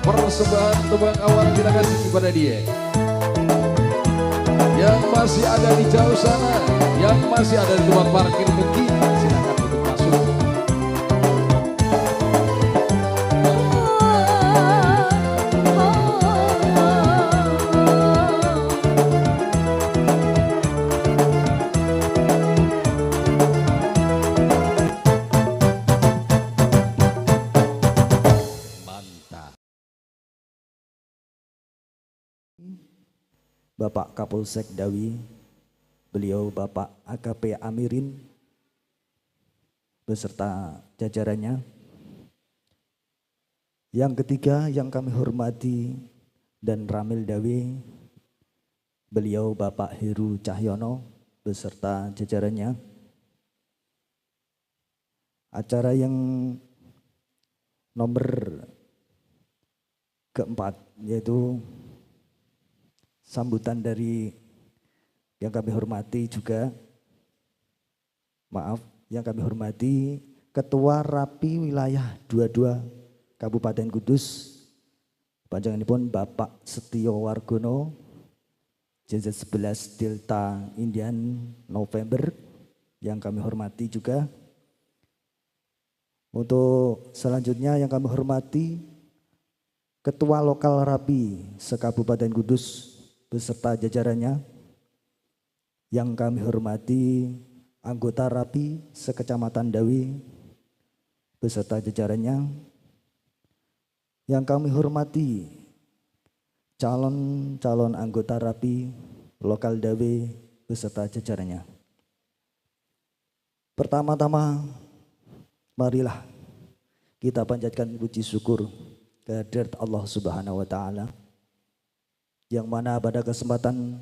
Persembahan tebang awal kita kasih kepada dia yang masih ada di jauh sana, yang masih ada di tempat parkir mungkin silakan untuk masuk. Bapak Kapolsek Dawi, beliau Bapak AKP Amirin beserta jajarannya. Yang ketiga yang kami hormati dan Ramil Dawi, beliau Bapak Heru Cahyono beserta jajarannya. Acara yang nomor keempat yaitu sambutan dari yang kami hormati juga, yang kami hormati Ketua Rapi Wilayah 22 Kabupaten Kudus, panjenenganipun Bapak Setio Wargono, JZ11 Delta Indian November, yang kami hormati juga. Untuk selanjutnya yang kami hormati Ketua Lokal Rapi se-Kabupaten Kudus beserta jajarannya, yang kami hormati anggota Rapi se-Kecamatan Dawi beserta jajarannya, yang kami hormati calon-calon anggota Rapi Lokal Dawi beserta jajarannya. Pertama-tama marilah kita panjatkan puji syukur kehadirat Allah Subhanahu wa taala, yang mana pada kesempatan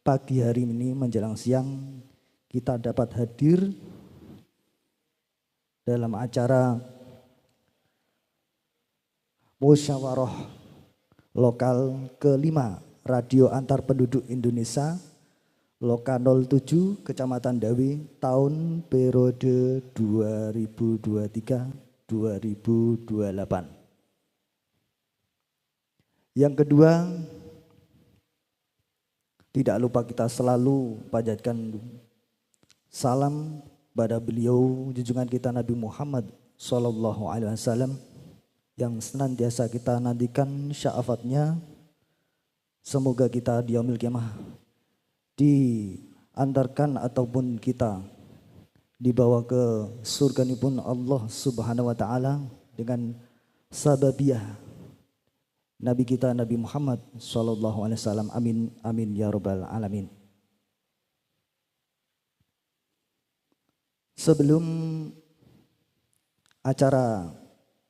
pagi hari ini menjelang siang kita dapat hadir dalam acara musyawarah lokal kelima Radio Antar Penduduk Indonesia Loka 07 Kecamatan Dawi tahun periode 2023-2028. Yang kedua, tidak lupa kita selalu panjatkan salam pada beliau junjungan kita Nabi Muhammad SAW yang senantiasa kita nantikan syafaatnya. Semoga kita di yaumil qiyamah diantarkan ataupun kita dibawa ke surga pun Allah Subhanahu wa taala dengan sababiah Nabi kita Nabi Muhammad SAW. Amin amin ya rabbal alamin. Sebelum acara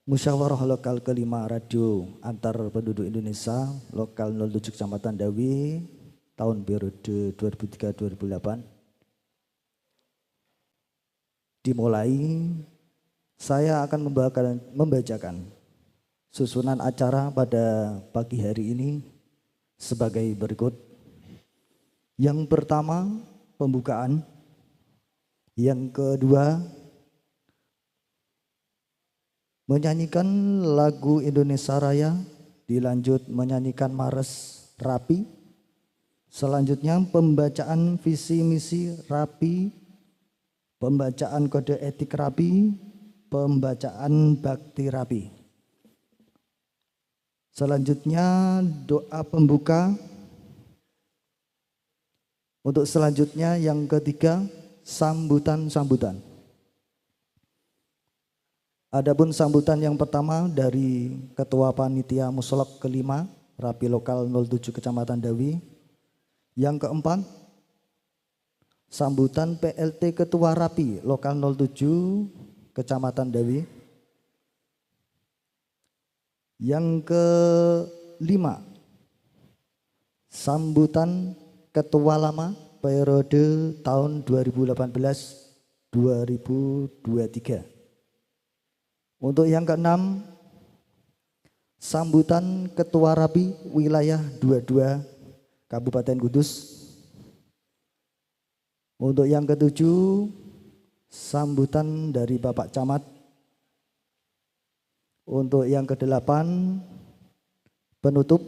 musyawarah lokal kelima Radio Antar Penduduk Indonesia Lokal 07 Kecamatan Dawi tahun periode 2003-2008 dimulai, saya akan membacakan susunan acara pada pagi hari ini sebagai berikut. Yang pertama pembukaan, yang kedua menyanyikan lagu Indonesia Raya, dilanjut menyanyikan Mares Rapi, selanjutnya pembacaan visi misi Rapi, pembacaan kode etik Rapi, pembacaan bakti Rapi. Selanjutnya doa pembuka. Untuk selanjutnya yang ketiga sambutan-sambutan. Adapun sambutan yang pertama dari Ketua Panitia Musolok kelima Rapi Lokal 07 Kecamatan Dawi. Yang keempat sambutan PLT Ketua Rapi Lokal 07 Kecamatan Dawi. Yang kelima sambutan Ketua Lama periode tahun 2018-2023. Untuk yang keenam sambutan Ketua Rapi Wilayah 22 Kabupaten Kudus. Untuk yang ketujuh sambutan dari Bapak Camat. Untuk yang kedelapan penutup.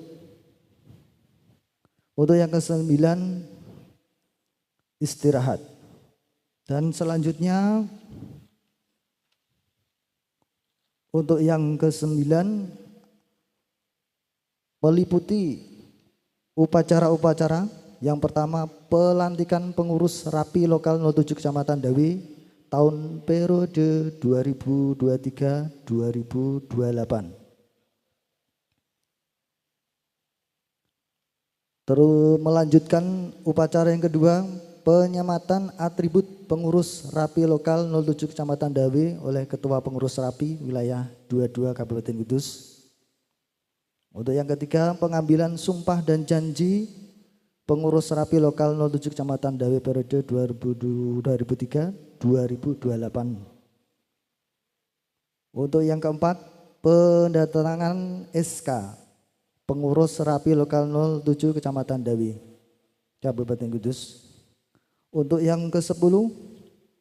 Untuk yang ke-9 istirahat. Dan selanjutnya untuk yang ke-9 meliputi upacara-upacara. Yang pertama pelantikan pengurus Rapi Lokal 07 Kecamatan Dawe tahun periode 2023-2028. Terus melanjutkan upacara yang kedua, penyematan atribut pengurus Rapi Lokal 07 Kecamatan Dawe oleh Ketua Pengurus Rapi Wilayah 22 Kabupaten Kudus. Untuk yang ketiga, pengambilan sumpah dan janji pengurus Rapi Lokal 07 Kecamatan Dawe periode 2003-2028. Untuk yang keempat, pendatangan SK pengurus Rapi Lokal 07 Kecamatan Dawe Kabupaten Kudus. Untuk yang ke-10,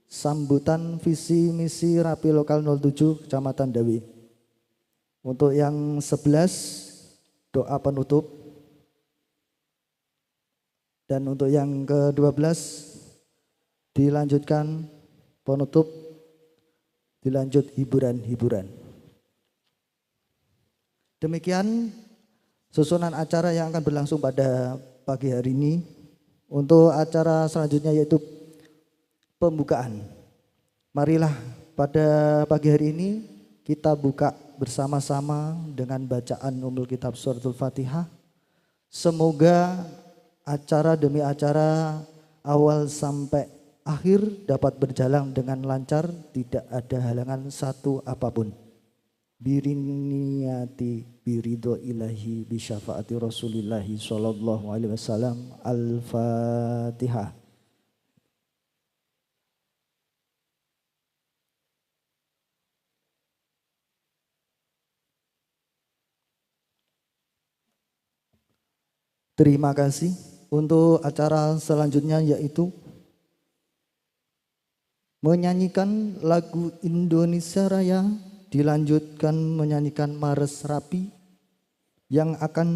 sambutan visi misi Rapi Lokal 07 Kecamatan Dawe. Untuk yang 11, doa penutup. Dan untuk yang ke-12 dilanjutkan penutup, dilanjut hiburan-hiburan. Demikian susunan acara yang akan berlangsung pada pagi hari ini. Untuk acara selanjutnya yaitu pembukaan. Marilah pada pagi hari ini kita buka bersama-sama dengan bacaan Ummul Kitab Suratul Fatihah. Semoga acara demi acara awal sampai akhir dapat berjalan dengan lancar, tidak ada halangan satu apapun. Biriniyati biridho ilahi bisyafaati rasulillahi sallallahu alaihi wasallam. Al-Fatihah. Terima kasih. Untuk acara selanjutnya yaitu menyanyikan lagu Indonesia Raya, dilanjutkan menyanyikan Mares Rapi yang akan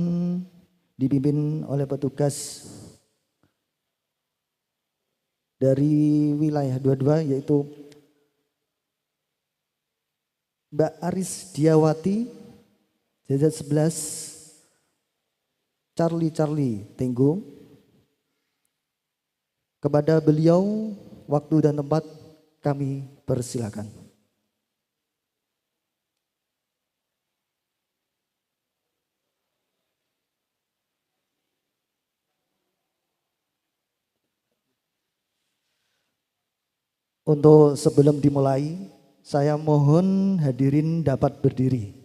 dipimpin oleh petugas dari wilayah 22 yaitu Mbak Aris Diawati, JZ 11 Charlie Tenggo. Kepada beliau waktu dan tempat kami persilakan. Untuk sebelum dimulai, saya mohon hadirin dapat berdiri.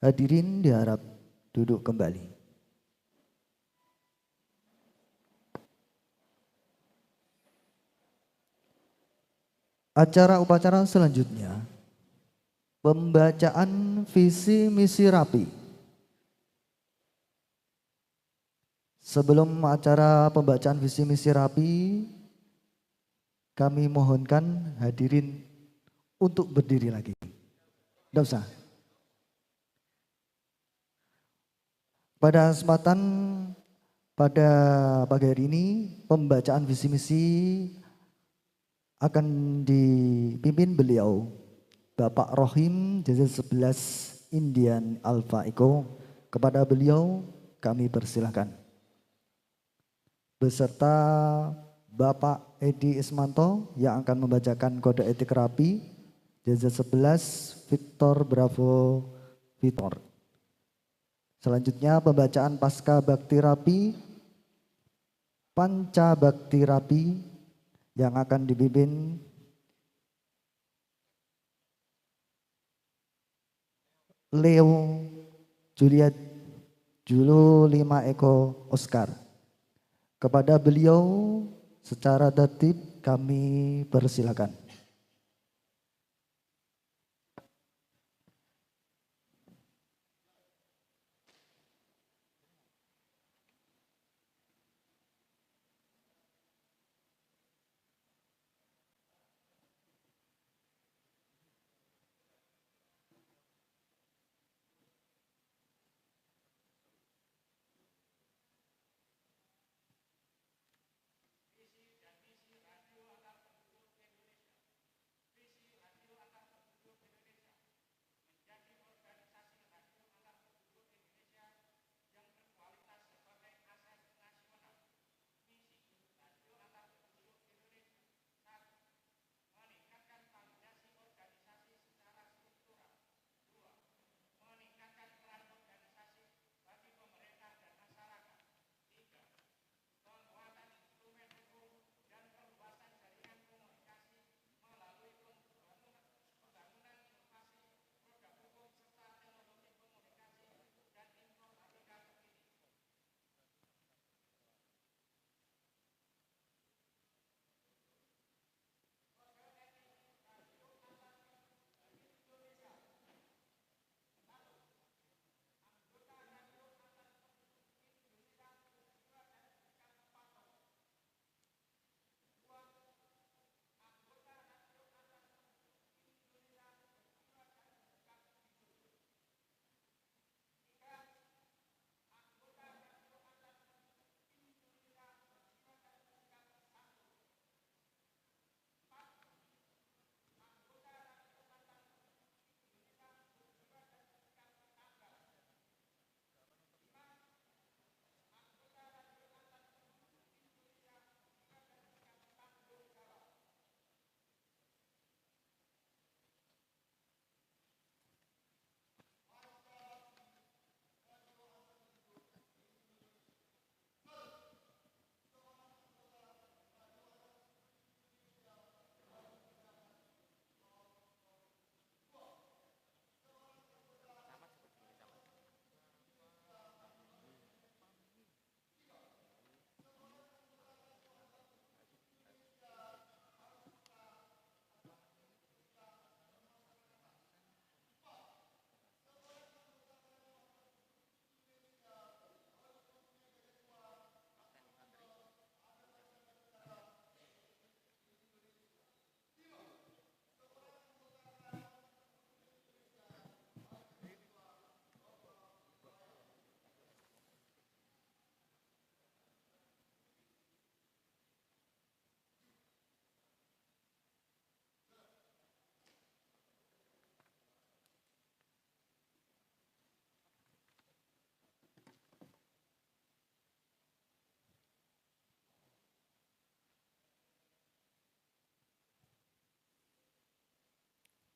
Hadirin diharap duduk kembali. Acara upacara selanjutnya, pembacaan visi misi RAPI. Sebelum acara pembacaan visi misi RAPI, kami mohonkan hadirin untuk berdiri lagi. Tidak usah. Pada kesempatan pada pagi hari ini, pembacaan visi misi akan dipimpin beliau Bapak Rohim Jaza 11 Indian Alpha Echo. Kepada beliau kami persilahkan. Beserta Bapak Edi Ismanto yang akan membacakan kode etik RAPI Jaza 11 Victor Bravo Victor. Selanjutnya pembacaan Pasca Bakti RAPI Panca Bakti RAPI yang akan dipimpin Leo Juliet Julu 5 Eko Oscar. Kepada beliau secara tertib kami persilakan.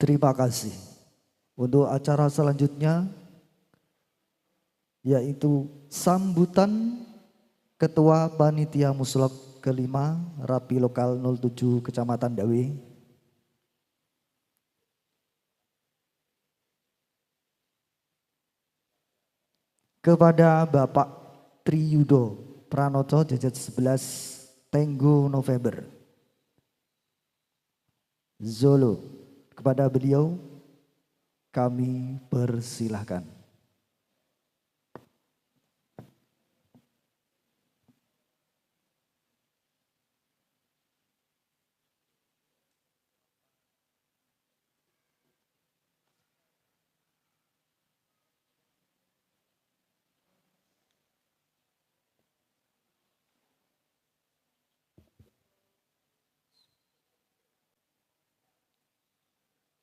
Terima kasih. Untuk acara selanjutnya yaitu sambutan Ketua Panitia Muslok kelima RAPI Lokal 07 Kecamatan Dawe. kepada Bapak Triyudo Pranoto Jajat 11 Tenggo November Zolo, kepada beliau kami persilahkan.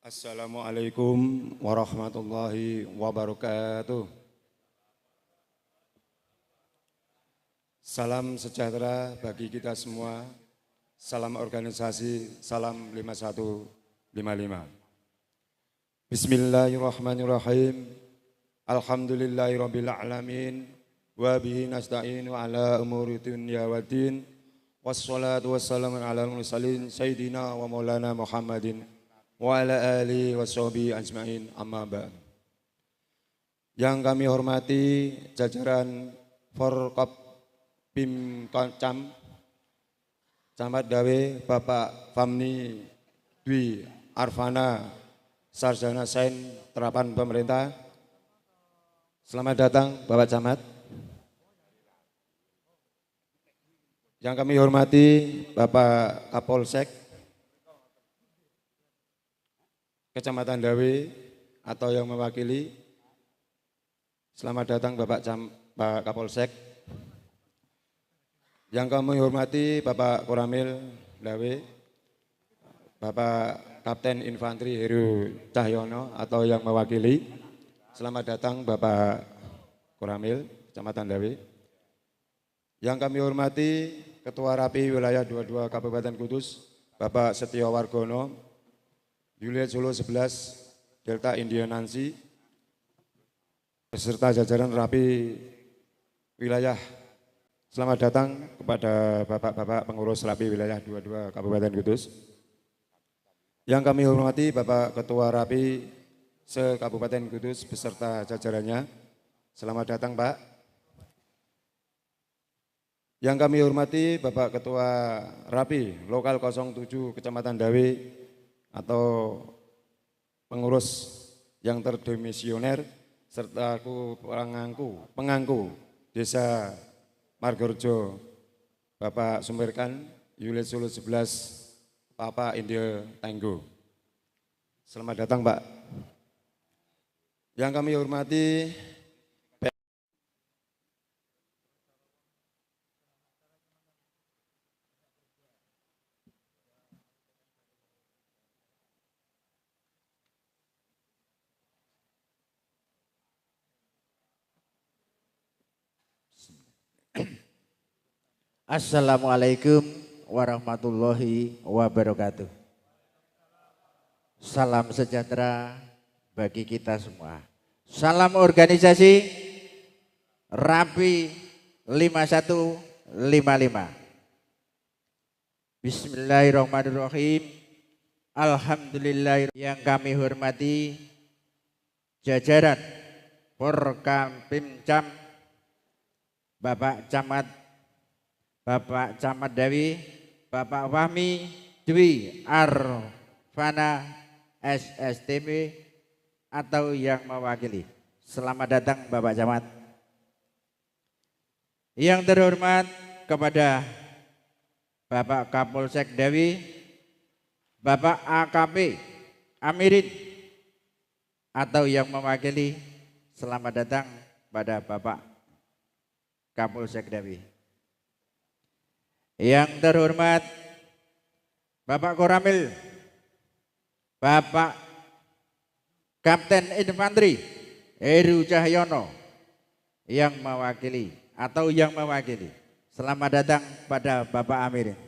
Assalamualaikum warahmatullahi wabarakatuh. Salam sejahtera bagi kita semua. Salam organisasi, salam 5155. Bismillahirrahmanirrahim. Alhamdulillahirabbil alamin wa bihi nasta'inu ala umuri dunya waddin. Wassalatu wassalamu ala mursalin sayyidina wa maulana Muhammadin wa ala alihi wa sahbihi ajma'in, amma ba'd. Yang kami hormati jajaran Forkop Bim Cam Camat Dawe Bapak Famni Dwi Arfana Sarjana Sains Terapan Pemerintah. Selamat datang Bapak Camat. Yang kami hormati Bapak Kapolsek Kecamatan Dawe atau yang mewakili. Selamat datang Pak Kapolsek. Yang kami hormati Bapak Koramil Dawe, Bapak Kapten Infanteri Heru Cahyono atau yang mewakili. Selamat datang Bapak Koramil Kecamatan Dawe. Yang kami hormati Ketua Rapi Wilayah 22 Kabupaten Kudus, Bapak Setio Wargono, Juliet Solo 11 Delta India Nancy, beserta jajaran Rapi Wilayah. Selamat datang kepada Bapak-Bapak pengurus Rapi Wilayah 22 Kabupaten Kudus. Yang kami hormati Bapak Ketua Rapi se-Kabupaten Kudus beserta jajarannya. Selamat datang Pak. Yang kami hormati Bapak Ketua Rapi Lokal 07 Kecamatan Dawe atau pengurus yang terdomisioner serta pengangku Desa Margorejo, Bapak Sumirkan, Yulit Solo 11, Papa India Tenggo. Selamat datang Pak. Yang kami hormati Assalamualaikum warahmatullahi wabarakatuh. Salam sejahtera bagi kita semua. Salam organisasi Rapi 5155. Bismillahirrahmanirrahim. Alhamdulillah. Yang kami hormati jajaran Porkam Pimcam, Bapak Camat Dawi, Bapak Fahmi Dwi Arfana SSTB atau yang mewakili. Selamat datang Bapak Camat. Yang terhormat kepada Bapak Kapolsek Dawi, Bapak AKP Amirin atau yang mewakili. Selamat datang pada Bapak Kapolsek Dawi. Yang terhormat Bapak Koramil, Bapak Kapten Infanteri Heru Cahyono yang mewakili atau yang mewakili. Selamat datang pada Bapak Amirin.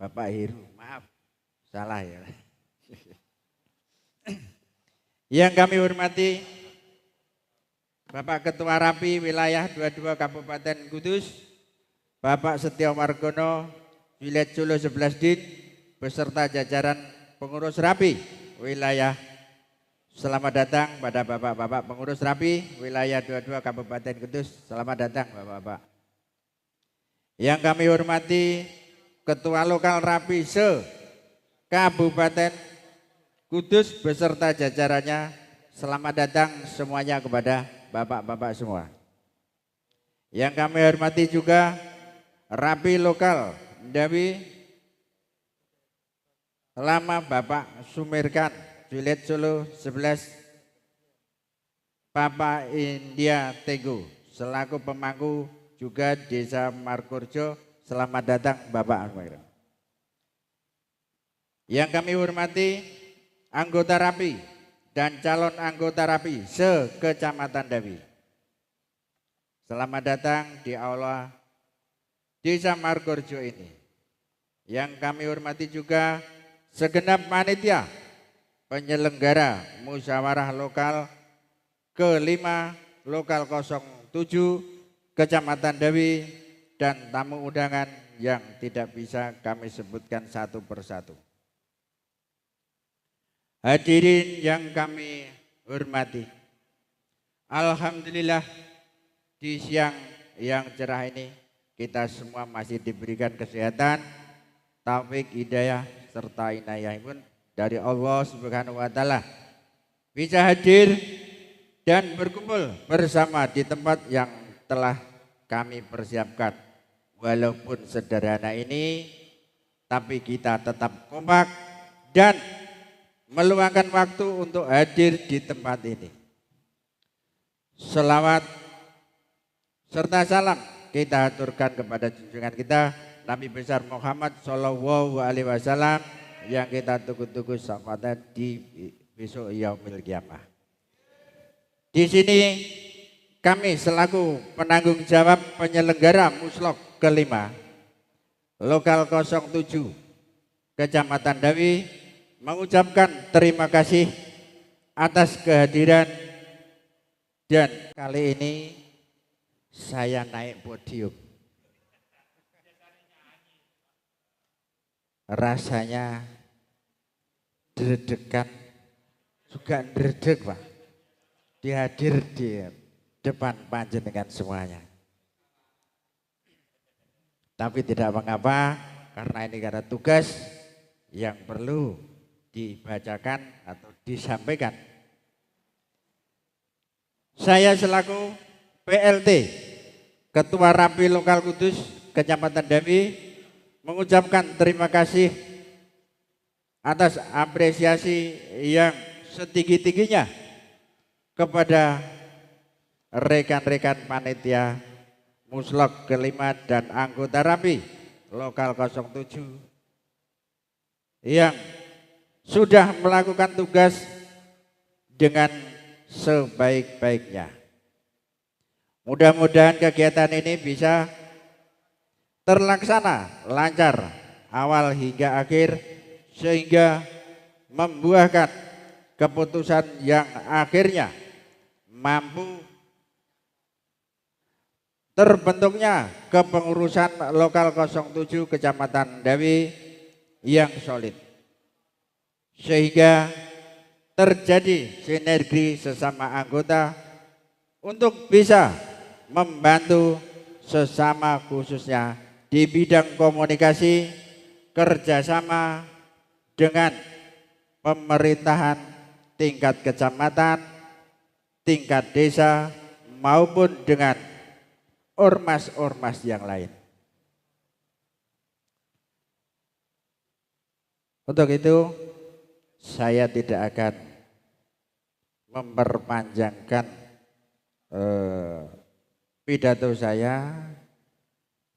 Bapak Heru, maaf, salah ya. Yang kami hormati Bapak Ketua Rapi Wilayah 22 Kabupaten Kudus, Bapak Setio Margono, Juliet Solo 11 Din, beserta jajaran pengurus Rapi Wilayah Selamat datang pada bapak-bapak pengurus Rapi wilayah 22 Kabupaten Kudus. Selamat datang bapak-bapak. Yang kami hormati Ketua Lokal Rapi Kabupaten Kudus beserta jajarannya. Selamat datang semuanya kepada bapak-bapak semua. Yang kami hormati juga Rapi Lokal Ndawi Lama Bapak Sumirkan Juliet Solo 11 Bapak India Teguh selaku pemangku juga Desa Margorjo. Selamat datang Bapak Anwar. Yang kami hormati anggota Rapi dan calon anggota Rapi se-Kecamatan Ndawi. Selamat datang di aula Desa Margorjo ini. Yang kami hormati juga segenap panitia penyelenggara musyawarah lokal ke-5 lokal 07 Kecamatan Ndawi dan tamu undangan yang tidak bisa kami sebutkan satu persatu. Hadirin yang kami hormati, alhamdulillah di siang yang cerah ini kita semua masih diberikan kesehatan, taufik, hidayah serta inayah pun dari Allah Subhanahu wa Ta'ala, bisa hadir dan berkumpul bersama di tempat yang telah kami persiapkan. Walaupun sederhana ini, tapi kita tetap kompak dan meluangkan waktu untuk hadir di tempat ini. Selawat serta salam kita aturkan kepada junjungan kita Nabi besar Muhammad Shallallahu Alaihi Wasallam yang kita tunggu-tunggu syafaatnya di besok yaumil qiyamah. Di sini kami selaku penanggung jawab penyelenggara muslok ke-5 lokal 07 Kecamatan Ndawi mengucapkan terima kasih atas kehadiran, dan kali ini saya naik podium. Rasanya deg-degan juga dredeg Pak, dihadir di depan panjenengan semuanya. Tapi tidak mengapa, karena ini karena tugas yang perlu dibacakan atau disampaikan. Saya selaku PLT Ketua Rapi Lokal Kudus Kecamatan Ndawi mengucapkan terima kasih atas apresiasi yang setinggi-tingginya kepada rekan-rekan panitia muslok ke-5 dan anggota Rapi lokal 07 yang sudah melakukan tugas dengan sebaik-baiknya. Mudah-mudahan kegiatan ini bisa terlaksana lancar awal hingga akhir sehingga membuahkan keputusan yang akhirnya mampu terbentuknya kepengurusan lokal 07 Kecamatan Ndawi yang solid, sehingga terjadi sinergi sesama anggota untuk bisa membantu sesama khususnya di bidang komunikasi, kerjasama dengan pemerintahan tingkat kecamatan, tingkat desa maupun dengan ormas-ormas yang lain. Untuk itu saya tidak akan memperpanjangkan pidato saya.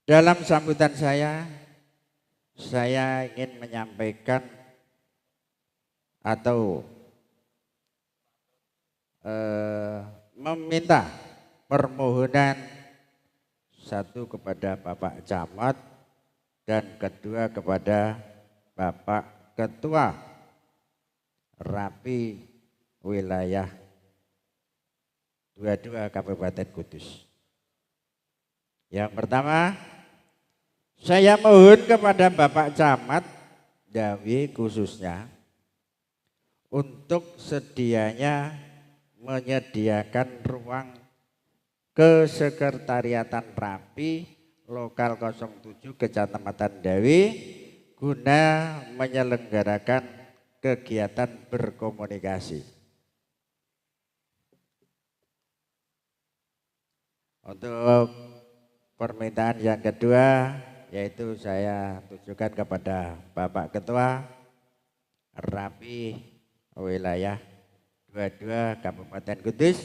Dalam sambutan saya ingin menyampaikan atau meminta permohonan, satu kepada Bapak Camat dan kedua kepada Bapak Ketua Rapi wilayah 22 Kabupaten Kudus. Yang pertama, saya mohon kepada Bapak Camat Ndawi khususnya untuk sedianya menyediakan ruang kesekretariatan Rapi Lokal 07 Kecamatan Dawe guna menyelenggarakan kegiatan berkomunikasi. Untuk permintaan yang kedua yaitu saya tujukan kepada Bapak Ketua Rapi Wilayah 22 Kabupaten Kudus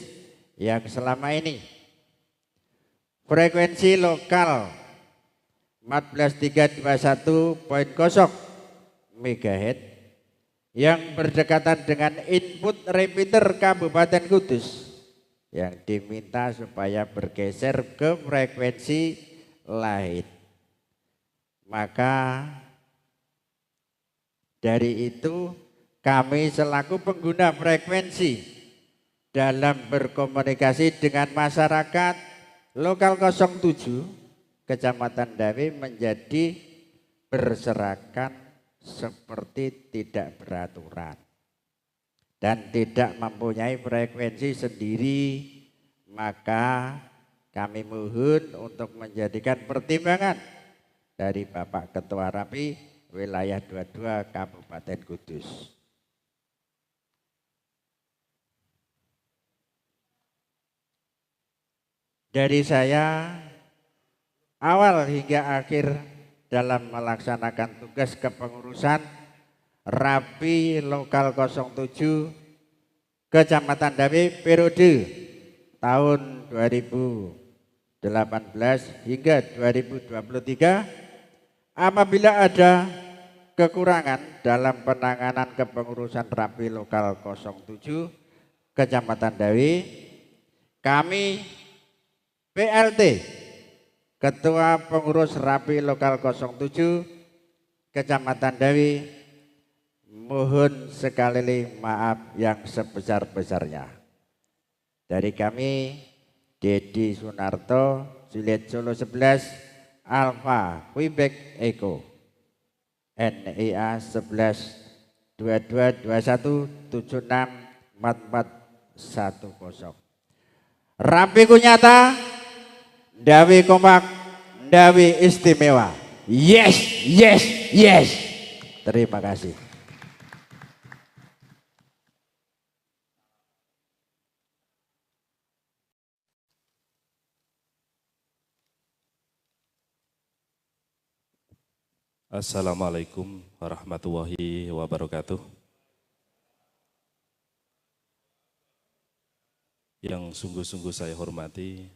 yang selama ini frekuensi lokal 14321.0 MHz yang berdekatan dengan input repeater Kabupaten Kudus yang diminta supaya bergeser ke frekuensi lain. Maka dari itu kami selaku pengguna frekuensi dalam berkomunikasi dengan masyarakat Lokal 07 Kecamatan Dawe menjadi berserakan seperti tidak beraturan dan tidak mempunyai frekuensi sendiri, maka kami mohon untuk menjadikan pertimbangan dari Bapak Ketua Rapi Wilayah 22 Kabupaten Kudus. Dari saya awal hingga akhir dalam melaksanakan tugas kepengurusan Rapi Lokal 07 Kecamatan Dawe periode tahun 2018 hingga 2023, apabila ada kekurangan dalam penanganan kepengurusan Rapi Lokal 07 Kecamatan Dawe, kami PLT Ketua Pengurus Rapi Lokal 07 Kecamatan Dawe mohon sekali maaf yang sebesar-besarnya. Dari kami Dedi Sunarto, Juliet Solo 11 Alpha Quebec Echo NIA 11 22 21 76 4410. Rapi Kunyata, Dawe kompak, Dawe istimewa. Yes, yes, yes. Terima kasih. Assalamualaikum warahmatullahi wabarakatuh. Yang sungguh-sungguh saya hormati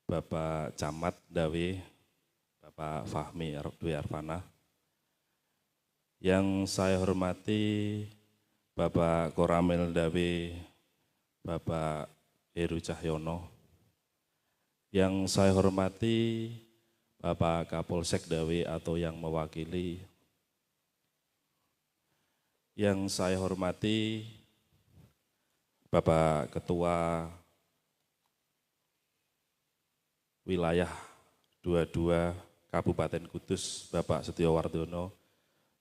Bapak Camat Dawe, Bapak Fahmi Dwi Arfana. Yang saya hormati Bapak Koramil Dawe, Bapak Heru Cahyono. Yang saya hormati Bapak Kapolsek Dawe atau yang mewakili. Yang saya hormati Bapak Ketua Wilayah 22 Kabupaten Kudus, Bapak Setio Wardono,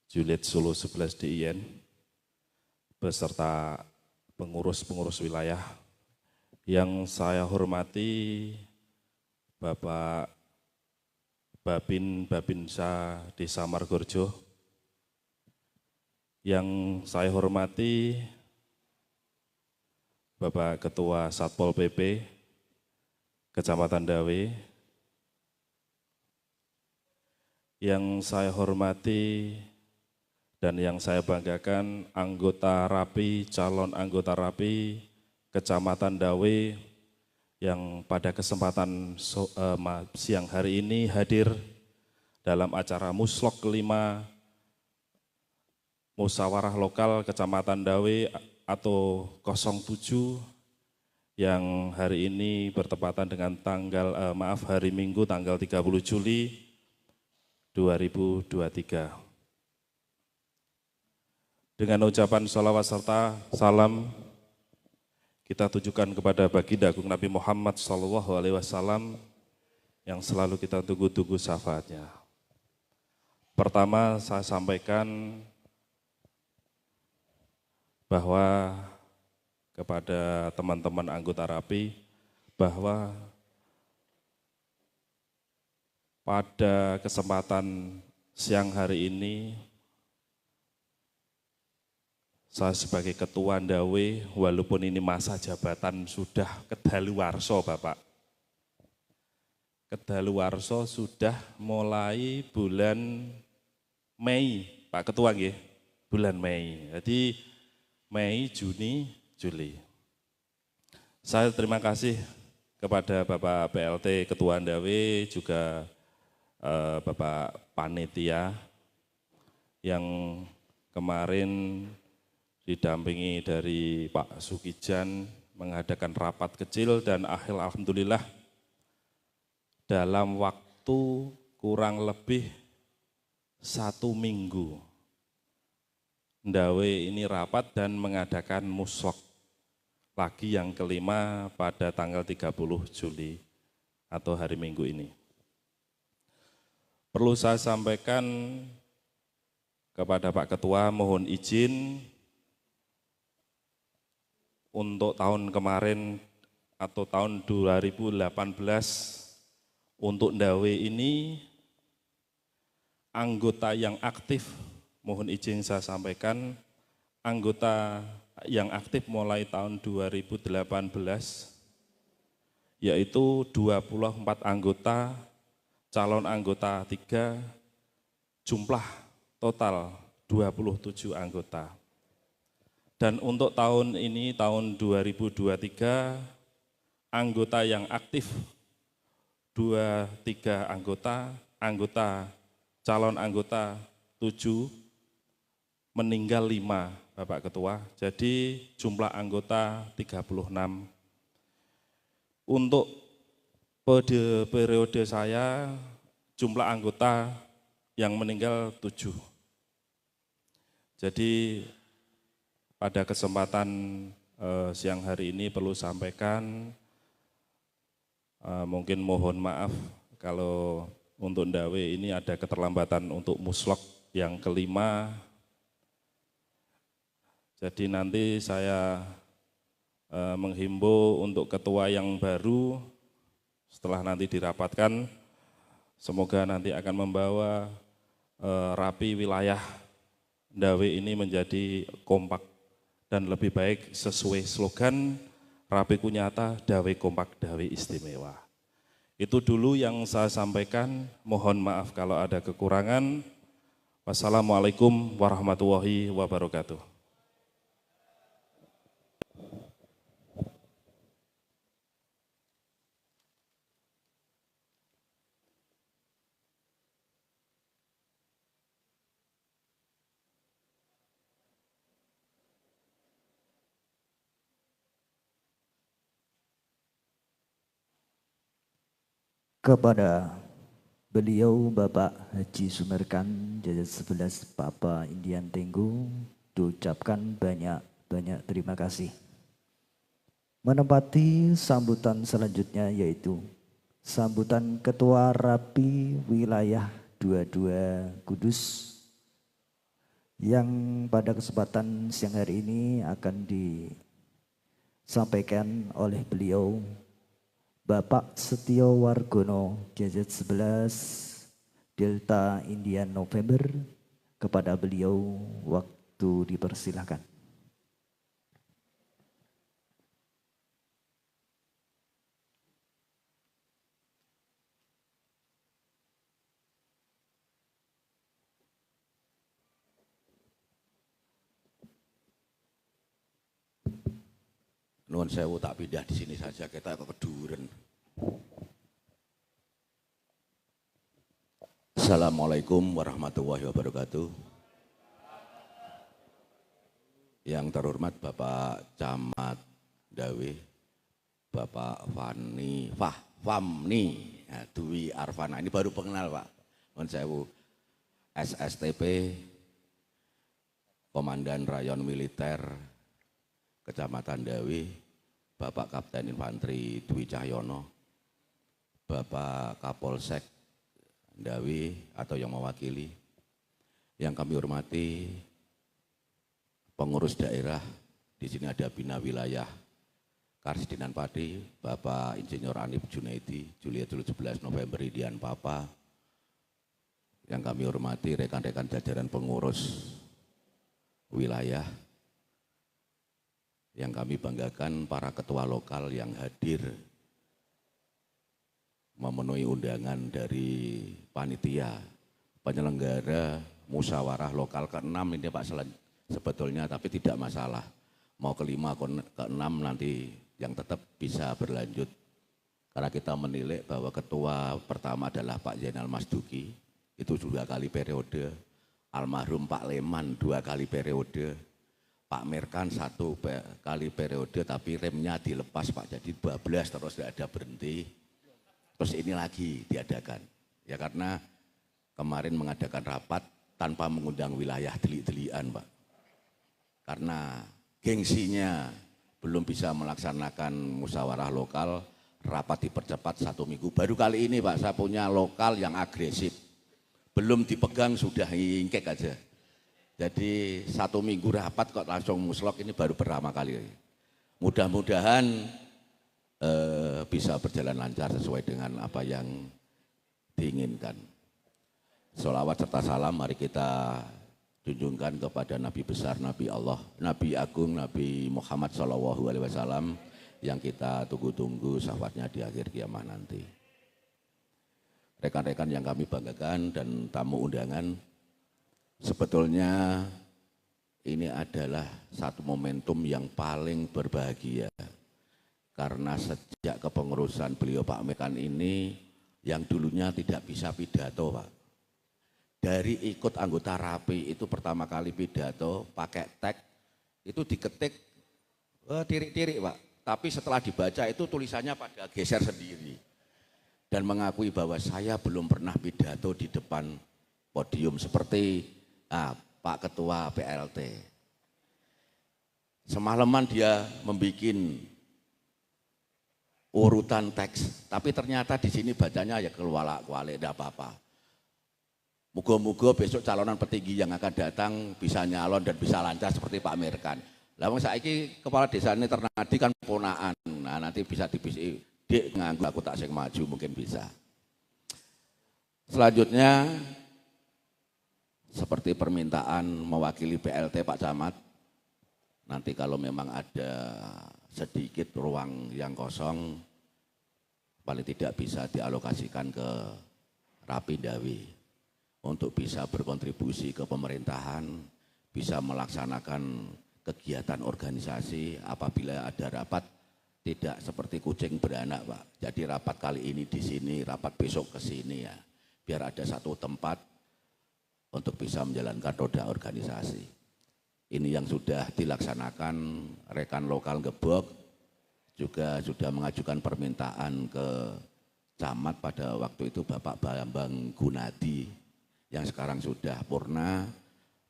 Juliet Solo 11 DIN, beserta pengurus-pengurus wilayah. Yang saya hormati Bapak Babinsa Desa Margorjo. Yang saya hormati Bapak Ketua Satpol PP Kecamatan Dawe. Yang saya hormati dan yang saya banggakan anggota Rapi, calon anggota Rapi Kecamatan Dawe yang pada kesempatan siang hari ini hadir dalam acara Muslok kelima Musyawarah Lokal Kecamatan Dawe atau 07 yang hari ini bertepatan dengan hari Minggu tanggal 30 Juli 2023. Dengan ucapan sholawat serta salam kita tujukan kepada baginda Agung Nabi Muhammad SAW yang selalu kita tunggu-tunggu syafaatnya. Pertama saya sampaikan bahwa kepada teman-teman anggota RAPI bahwa pada kesempatan siang hari ini saya sebagai ketua Ndawe, walaupun ini masa jabatan sudah kedaluwarsa Bapak. Kedaluwarsa sudah mulai bulan Mei, Pak Ketua nggih, bulan Mei. Jadi Mei, Juni, Juli. Saya terima kasih kepada Bapak PLT Ketua Ndawe, juga Bapak Panitia yang kemarin didampingi dari Pak Sukijan mengadakan rapat kecil dan alhamdulillah dalam waktu kurang lebih 1 minggu Ndawe ini rapat dan mengadakan muslok lagi yang kelima pada tanggal 30 Juli atau hari Minggu ini. Perlu saya sampaikan kepada Pak Ketua, mohon izin untuk tahun kemarin atau tahun 2018 untuk Ndawe ini anggota yang aktif, mohon izin saya sampaikan, anggota yang aktif mulai tahun 2018 yaitu 24 anggota, calon anggota 3, jumlah total 27 anggota. Dan untuk tahun ini, tahun 2023, anggota yang aktif 23 anggota, calon anggota 7, meninggal 5, Bapak Ketua. Jadi jumlah anggota 36. Untuk periode saya, jumlah anggota yang meninggal 7. Jadi pada kesempatan siang hari ini perlu sampaikan, mungkin mohon maaf kalau untuk Ndawe ini ada keterlambatan untuk muslok yang kelima. Jadi nanti saya menghimbau untuk ketua yang baru setelah nanti dirapatkan, semoga nanti akan membawa RAPI wilayah Ndawe ini menjadi kompak dan lebih baik sesuai slogan RAPI Kunyata, Dawe Kompak, Dawe Istimewa. Itu dulu yang saya sampaikan, mohon maaf kalau ada kekurangan. Wassalamualaikum warahmatullahi wabarakatuh. Kepada beliau Bapak Haji Sumerkan Jajat 11 Papa Indian Tenggu diucapkan banyak terima kasih. Menempati sambutan selanjutnya yaitu sambutan Ketua RAPI Wilayah 22 Kudus yang pada kesempatan siang hari ini akan disampaikan oleh beliau Bapak Setio Wargono Jajat 11 Delta Indian November. Kepada beliau waktu dipersilahkan. Nuwun sewu, tak pindah di sini saja, kita keduren. Assalamualaikum warahmatullahi wabarakatuh. Yang terhormat Bapak Camat Ndawe, Bapak Famni Dwi Arfana, ini baru pengenal Pak. Nuwun sewu. SSTP Komandan Rayon Militer Kecamatan Ndawe, Bapak Kapten Infanteri Dwi Cahyono, Bapak Kapolsek Ndawe atau yang mewakili, yang kami hormati pengurus daerah Di sini ada Bina Wilayah Karsidenan Pati, Bapak Insinyur Anip Junaidi, Juliet 17 November Idian Papa. Yang kami hormati rekan-rekan jajaran pengurus wilayah. Yang kami banggakan para ketua lokal yang hadir memenuhi undangan dari panitia penyelenggara musyawarah lokal ke-6 ini Pak sebetulnya, tapi tidak masalah. Mau ke-5, ke-6 nanti yang tetap bisa berlanjut. Karena kita menilai bahwa ketua pertama adalah Pak Zainal Masduki, itu 2 kali periode. Almarhum Pak Leman 2 kali periode. Pak Merkan 1 kali periode, tapi remnya dilepas Pak, jadi 12 terus tidak ada berhenti. Terus ini lagi diadakan. Ya karena kemarin mengadakan rapat tanpa mengundang wilayah delik-delikan Pak. Karena gengsinya belum bisa melaksanakan musyawarah lokal, rapat dipercepat 1 minggu. Baru kali ini Pak saya punya lokal yang agresif. Belum dipegang sudah ingkek aja. Jadi 1 minggu rapat kok langsung muslok, ini baru pertama kali. Mudah-mudahan bisa berjalan lancar sesuai dengan apa yang diinginkan. Sholawat serta salam mari kita junjungkan kepada Nabi besar, Nabi Allah, Nabi Agung, Nabi Muhammad SAW yang kita tunggu-tunggu syafaatnya di akhir kiamat nanti. Rekan-rekan yang kami banggakan dan tamu undangan, sebetulnya ini adalah satu momentum yang paling berbahagia. Karena sejak kepengurusan beliau Pak Mekan ini, yang dulunya tidak bisa pidato Pak. Dari ikut anggota RAPI itu pertama kali pidato, pakai teks, itu diketik, tirik-tirik Pak. Tapi setelah dibaca itu tulisannya pada geser sendiri. Dan mengakui bahwa saya belum pernah pidato di depan podium seperti Pak Ketua PLT. Semalaman dia membuat urutan teks, tapi ternyata di sini bacanya ya keluar-kualik, tidak apa-apa. Moga-moga besok calonan petinggi yang akan datang bisa nyalon dan bisa lancar seperti Pak Merkan. Lalu saiki kepala desa ini ternadi kan ponaan, nah nanti bisa dibisi, dik nganggu aku tak sing maju mungkin bisa. Selanjutnya, seperti permintaan mewakili PLT Pak Camat, nanti kalau memang ada sedikit ruang yang kosong, paling tidak bisa dialokasikan ke Rapi Ndawi untuk bisa berkontribusi ke pemerintahan, bisa melaksanakan kegiatan organisasi apabila ada rapat, tidak seperti kucing beranak Pak. Jadi rapat kali ini di sini, rapat besok ke sini ya, biar ada satu tempat untuk bisa menjalankan roda organisasi. Ini yang sudah dilaksanakan rekan lokal Gebok, juga sudah mengajukan permintaan ke camat pada waktu itu Bapak Bambang Gunadi yang sekarang sudah purna,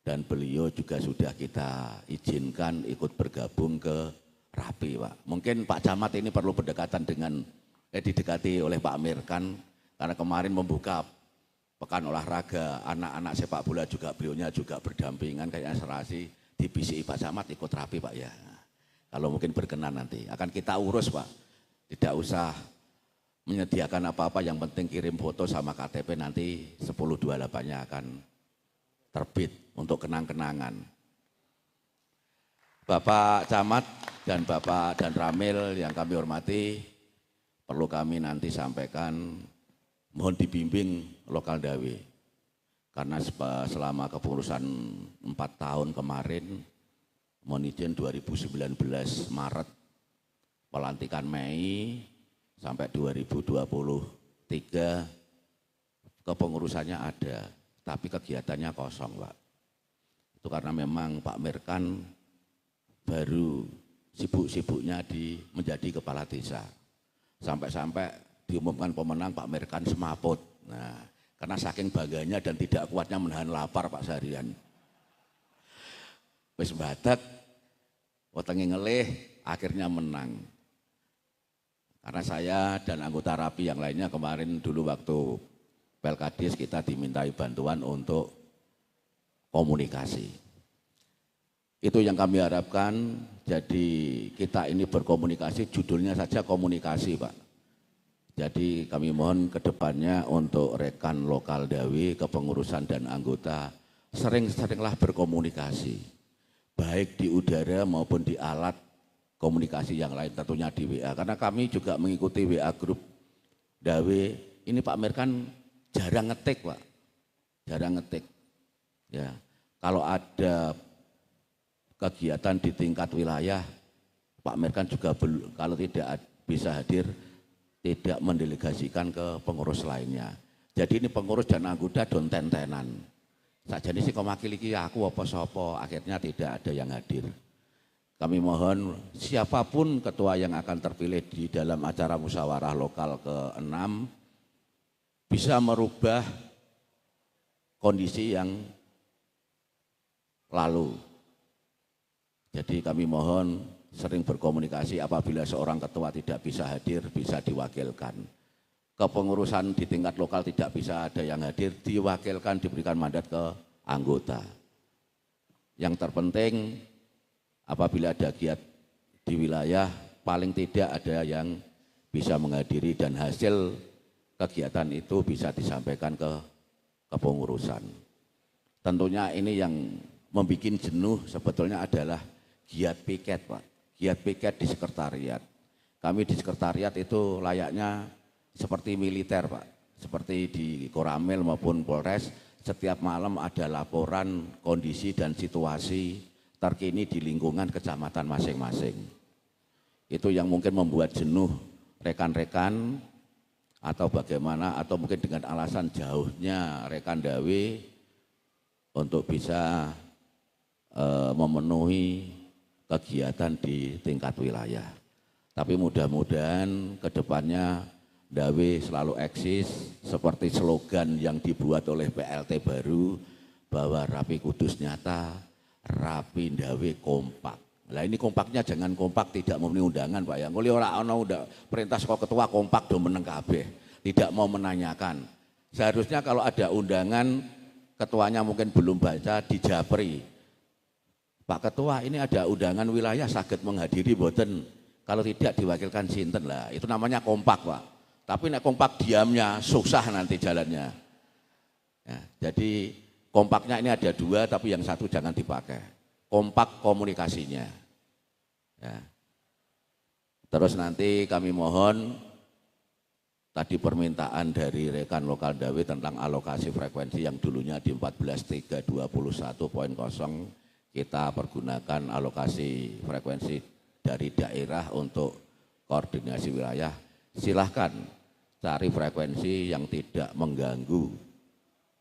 dan beliau juga sudah kita izinkan ikut bergabung ke Rapi Pak. Mungkin Pak Camat ini perlu berdekatan dengan didekati oleh Pak Merkan, karena kemarin membuka pekan olahraga anak-anak sepak bola juga beliaunya juga berdampingan kayaknya serasi di BCI Pak Camat ikut Rapi Pak ya. Kalau mungkin berkenan nanti akan kita urus Pak. Tidak usah menyediakan apa-apa, yang penting kirim foto sama KTP, nanti 1028-nya akan terbit untuk kenang-kenangan. Bapak Camat dan Bapak dan Ramil yang kami hormati, perlu kami nanti sampaikan, mohon dibimbing lokal Ndawi. Karena selama kepengurusan 4 tahun kemarin, mohon izin 2019 Maret, pelantikan Mei, sampai 2023 kepengurusannya ada, tapi kegiatannya kosong Pak. Itu karena memang Pak Merkan baru sibuk-sibuknya menjadi kepala desa. Sampai-sampai diumumkan pemenang Pak Merkan semaput. Nah, karena saking bangganya dan tidak kuatnya menahan lapar Pak seharian. Wis badak, wetenge ngelih, akhirnya menang. Karena saya dan anggota Rapi yang lainnya kemarin dulu waktu Pelkades kita dimintai bantuan untuk komunikasi. Itu yang kami harapkan. Jadi kita ini berkomunikasi, judulnya saja komunikasi Pak. Jadi kami mohon ke depannya untuk rekan lokal Dawe, kepengurusan dan anggota, sering-seringlah berkomunikasi. Baik di udara maupun di alat komunikasi yang lain, tentunya di WA. Karena kami juga mengikuti WA grup Dawe. Ini Pak Mir kan jarang ngetik Pak, jarang ngetik. Ya, kalau ada kegiatan di tingkat wilayah, Pak Mir kan juga kalau tidak bisa hadir, tidak mendelegasikan ke pengurus lainnya. Jadi ini pengurus dan anggota don tentenan. Sakjane sing mewakili iki aku apa sapa, akhirnya tidak ada yang hadir. Kami mohon siapapun ketua yang akan terpilih di dalam acara musyawarah lokal ke-6 bisa merubah kondisi yang lalu. Jadi kami mohon sering berkomunikasi, apabila seorang ketua tidak bisa hadir, bisa diwakilkan. Kepengurusan di tingkat lokal tidak bisa ada yang hadir, diwakilkan, diberikan mandat ke anggota. Yang terpenting apabila ada giat di wilayah, paling tidak ada yang bisa menghadiri dan hasil kegiatan itu bisa disampaikan ke kepengurusan. Tentunya ini yang membuat jenuh sebetulnya adalah giat piket Pak, giat piket di sekretariat. Kami di sekretariat itu layaknya seperti militer Pak, seperti di Koramil maupun Polres, setiap malam ada laporan kondisi dan situasi terkini di lingkungan kecamatan masing-masing. Itu yang mungkin membuat jenuh rekan-rekan atau bagaimana, atau mungkin dengan alasan jauhnya rekan Dawe untuk bisa memenuhi kegiatan di tingkat wilayah. Tapi mudah-mudahan ke depannya Dawe selalu eksis seperti slogan yang dibuat oleh PLT baru bahwa Rapi Kudus nyata, Rapi Dawe kompak. Nah ini kompaknya jangan kompak tidak memenuhi undangan Pak ya. Nguli ora ana udah perintah saka ketua kompak do meneng kabeh, tidak mau menanyakan. Seharusnya kalau ada undangan ketuanya mungkin belum baca dijapri. Pak Ketua ini ada undangan wilayah saged menghadiri boten, kalau tidak diwakilkan sinten lah, itu namanya kompak Pak. Tapi nek kompak diamnya susah nanti jalannya. Ya, jadi kompaknya ini ada dua, tapi yang satu jangan dipakai. Kompak komunikasinya. Ya. Terus nanti kami mohon tadi permintaan dari rekan lokal Dawe tentang alokasi frekuensi yang dulunya di 14.321.0 kita pergunakan alokasi frekuensi dari daerah untuk koordinasi wilayah. Silahkan cari frekuensi yang tidak mengganggu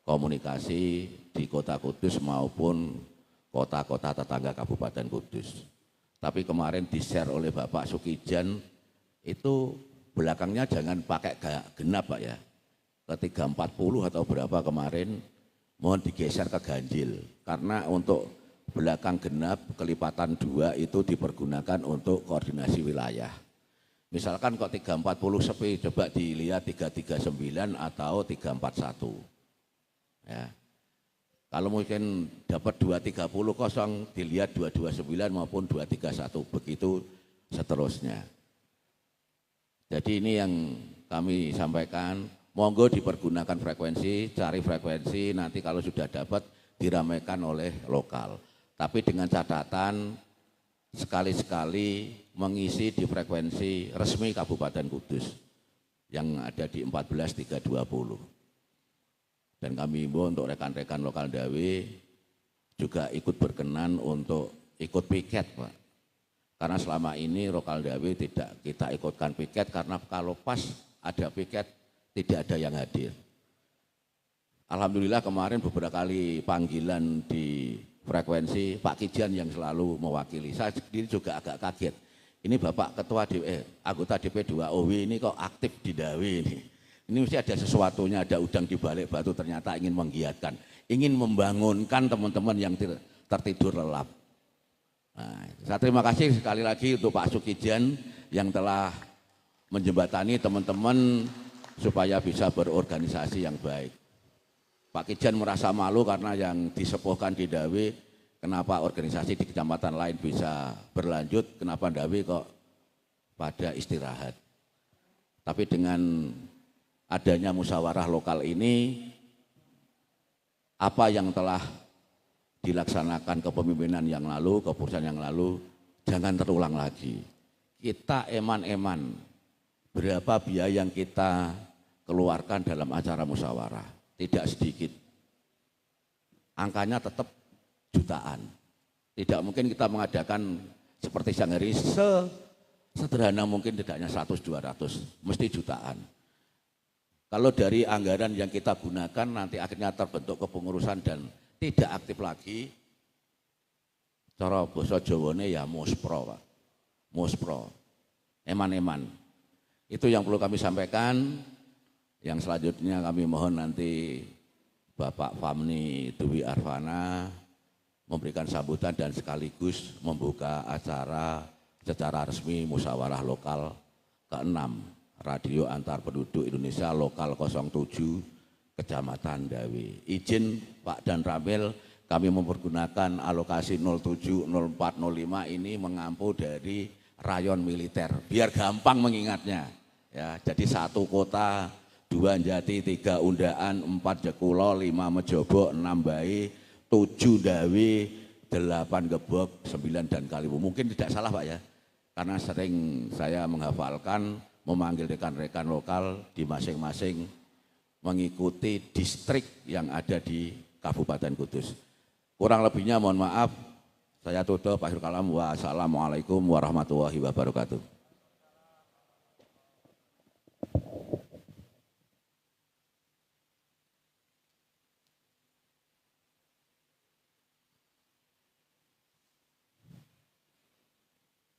komunikasi di Kota Kudus maupun kota-kota tetangga Kabupaten Kudus. Tapi kemarin di-share oleh Bapak Sukijan itu belakangnya jangan pakai genap Pak ya. Ke 340 atau berapa kemarin mohon digeser ke ganjil. Karena untuk belakang genap kelipatan 2 itu dipergunakan untuk koordinasi wilayah. Misalkan kok 340 sepi, coba dilihat 339 atau 341. Ya. Kalau mungkin dapat 230 kosong, dilihat 229 maupun 231, begitu seterusnya. Jadi ini yang kami sampaikan, monggo dipergunakan frekuensi, cari frekuensi, nanti kalau sudah dapat diramaikan oleh lokal. Tapi dengan catatan sekali-sekali mengisi di frekuensi resmi Kabupaten Kudus yang ada di 14.320. Dan kami himbau untuk rekan-rekan lokal Dawe juga ikut berkenan untuk ikut piket Pak. Karena selama ini lokal Dawe tidak kita ikutkan piket karena kalau pas ada piket tidak ada yang hadir. Alhamdulillah kemarin beberapa kali panggilan di frekuensi Pak Kijan yang selalu mewakili. Saya sendiri juga agak kaget. Ini Bapak Ketua anggota DP2OW ini kok aktif di Dawe ini. Ini mesti ada sesuatunya, ada udang di balik batu, ternyata ingin menggiatkan. Ingin membangunkan teman-teman yang tertidur lelap. Nah, saya terima kasih sekali lagi untuk Pak Sukijan yang telah menjembatani teman-teman supaya bisa berorganisasi yang baik. Pak Kijan merasa malu karena yang disepuhkan di Dawe kenapa organisasi di kecamatan lain bisa berlanjut, kenapa Ndawi kok pada istirahat. Tapi dengan adanya musyawarah lokal ini, apa yang telah dilaksanakan kepemimpinan yang lalu, keputusan yang lalu, jangan terulang lagi. Kita eman-eman berapa biaya yang kita keluarkan dalam acara musyawarah, tidak sedikit. Angkanya tetap jutaan. Tidak mungkin kita mengadakan seperti siang hari sederhana mungkin tidak hanya 100-200, mesti jutaan. Kalau dari anggaran yang kita gunakan nanti akhirnya terbentuk kepengurusan dan tidak aktif lagi, cara basa Jawane ya muspro, Pak. Muspro, eman-eman. Itu yang perlu kami sampaikan. Yang selanjutnya kami mohon nanti Bapak Famni Dwi Arfana memberikan sambutan dan sekaligus membuka acara secara resmi musyawarah lokal ke-6 Radio Antar Penduduk Indonesia Lokal 07 Kecamatan Ndawi. Izin Pak dan Ramil, kami mempergunakan alokasi 07, 04, 05 ini mengampu dari rayon militer, biar gampang mengingatnya. Ya, jadi 1 kota, 2 Jati, 3 Undaan, 4 Jekulo, 5 Mejobo, 6 Bayi, 7 Ndawi, 8 Gebok, 9 dan Kaliwu. Mungkin tidak salah Pak ya, karena sering saya menghafalkan, memanggil rekan-rekan lokal di masing-masing mengikuti distrik yang ada di Kabupaten Kudus. Kurang lebihnya mohon maaf. Saya tutup, akhir kalam, wassalamualaikum warahmatullahi wabarakatuh.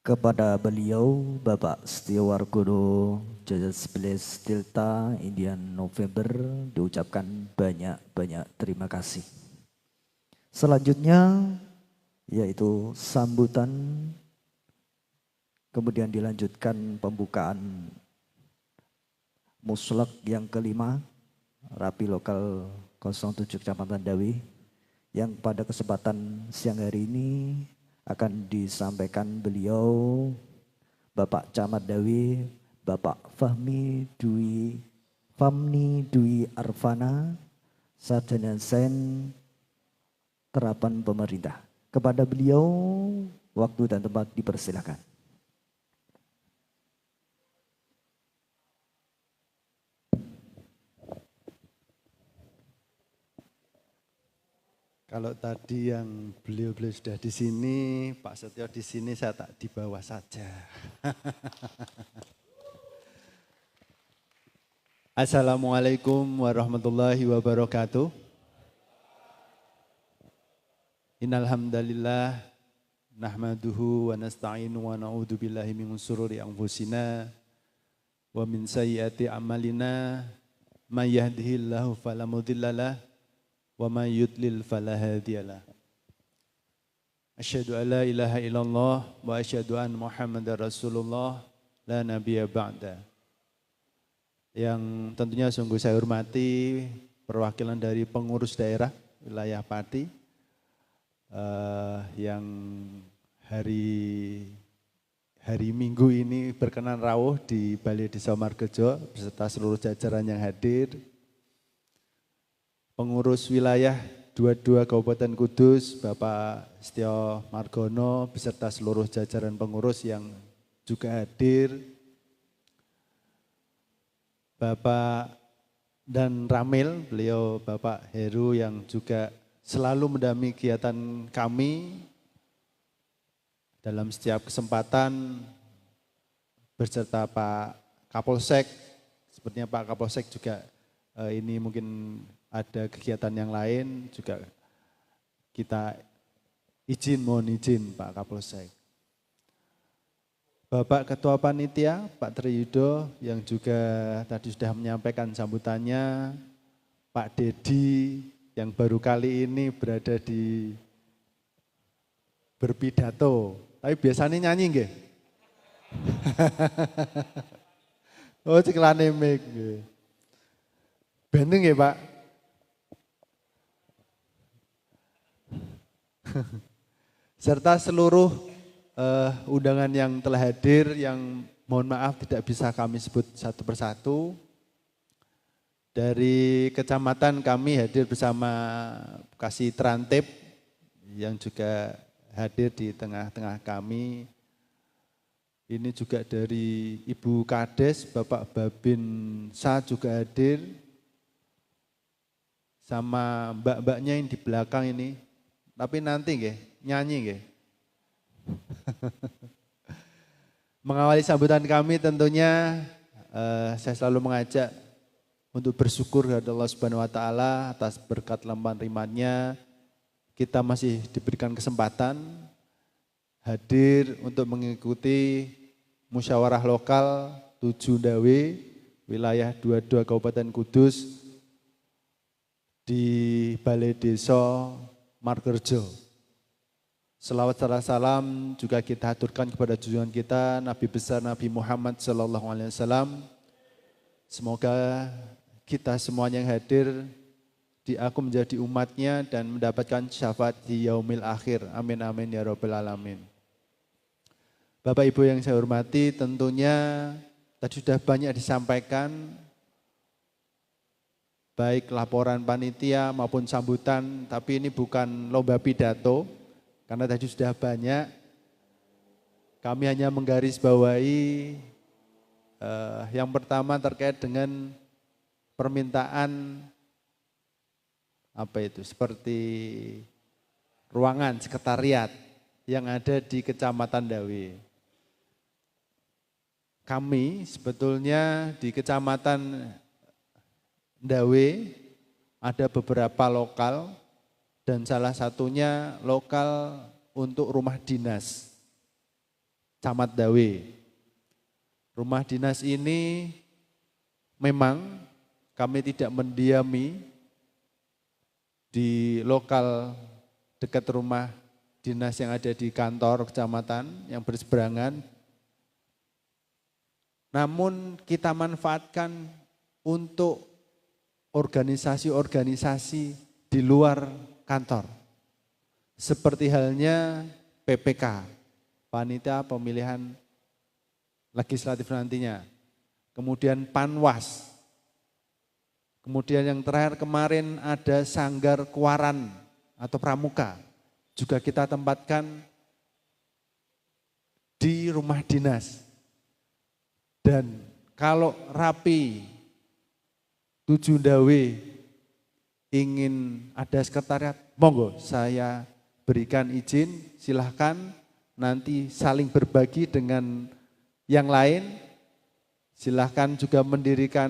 Kepada beliau, Bapak Setiawargono Jajat 11 Delta Indian November, diucapkan banyak-banyak terima kasih. Selanjutnya, yaitu sambutan, kemudian dilanjutkan pembukaan muslak yang kelima, Rapi Lokal 07 Kecamatan Ndawi, yang pada kesempatan siang hari ini akan disampaikan beliau Bapak Camat Ndawi, Bapak Famni Dwi Arfana, Sarjana Sains Terapan Pemerintah. Kepada beliau, waktu dan tempat dipersilakan. Kalau tadi yang beliau-beliau sudah di sini, Pak Setio di sini, saya tak di bawah saja. Assalamualaikum warahmatullahi wabarakatuh. Innalhamdalillah nahmaduhu wa nasta'inu wa na'udzu billahi min shururi anfusina wa min sayyiati a'malina may yahdihillahu fala mudhillalah wa may yudlil fala hadiyalah. Asyhadu an la ilaha illallah wa asyhadu anna Muhammadar Rasulullah la nabiyya ba'da. Yang tentunya sungguh saya hormati perwakilan dari pengurus daerah wilayah Pati yang hari Minggu ini berkenan rawuh di Balai Desa Margejo beserta seluruh jajaran yang hadir. Pengurus wilayah 22 Kabupaten Kudus, Bapak Setio Margono beserta seluruh jajaran pengurus yang juga hadir. Bapak dan Ramil, beliau Bapak Heru yang juga selalu mendampingi kegiatan kami dalam setiap kesempatan beserta Pak Kapolsek. Sepertinya Pak Kapolsek juga ini mungkin ada kegiatan yang lain, juga kita mohon izin Pak Kapolsek. Bapak Ketua Panitia, Pak Triyudo yang juga tadi sudah menyampaikan sambutannya, Pak Dedi yang baru kali ini berada di berpidato, tapi biasanya nyanyi nggih? Oh, ciklane mic nggih. Benteng nggih, Pak? serta seluruh undangan yang telah hadir yang mohon maaf tidak bisa kami sebut satu persatu. Dari kecamatan kami hadir bersama Kasih Trantip yang juga hadir di tengah-tengah kami. Ini juga dari Ibu Kades, Bapak Babinsa juga hadir. Sama mbak-mbaknya yang di belakang ini. Tapi nanti nggih, nyanyi nggih. Mengawali sambutan kami tentunya saya selalu mengajak untuk bersyukur kepada Allah Subhanahu wa taala atas berkat limpahan rahmat-Nya. Kita masih diberikan kesempatan hadir untuk mengikuti musyawarah lokal 7 Dawe wilayah 22 Kabupaten Kudus di Balai Desa Margerjo. Selawat serta salam juga kita haturkan kepada junjungan kita Nabi besar Nabi Muhammad SAW. Semoga kita semuanya yang hadir diaku menjadi umatnya dan mendapatkan syafaat di yaumil akhir. Amin amin ya rabbal alamin. Bapak Ibu yang saya hormati, tentunya tadi sudah banyak disampaikan baik laporan panitia maupun sambutan, tapi ini bukan lomba pidato. Karena tadi sudah banyak, kami hanya menggarisbawahi yang pertama terkait dengan permintaan seperti ruangan sekretariat yang ada di Kecamatan Dawe. Kami sebetulnya di Kecamatan Dawe ada beberapa lokal, dan salah satunya lokal untuk rumah dinas Camat Dawe. Rumah dinas ini memang kami tidak mendiami di lokal dekat rumah dinas yang ada di kantor kecamatan yang berseberangan. Namun kita manfaatkan untuk organisasi-organisasi di luar kantor. Seperti halnya PPK, Panitia Pemilihan Legislatif nantinya. Kemudian Panwas. Kemudian yang terakhir kemarin ada Sanggar Kuaran atau Pramuka. Juga kita tempatkan di rumah dinas. Dan kalau rapi 7 Dawe ingin ada sekretariat, monggo saya berikan izin, silahkan nanti saling berbagi dengan yang lain, silahkan juga mendirikan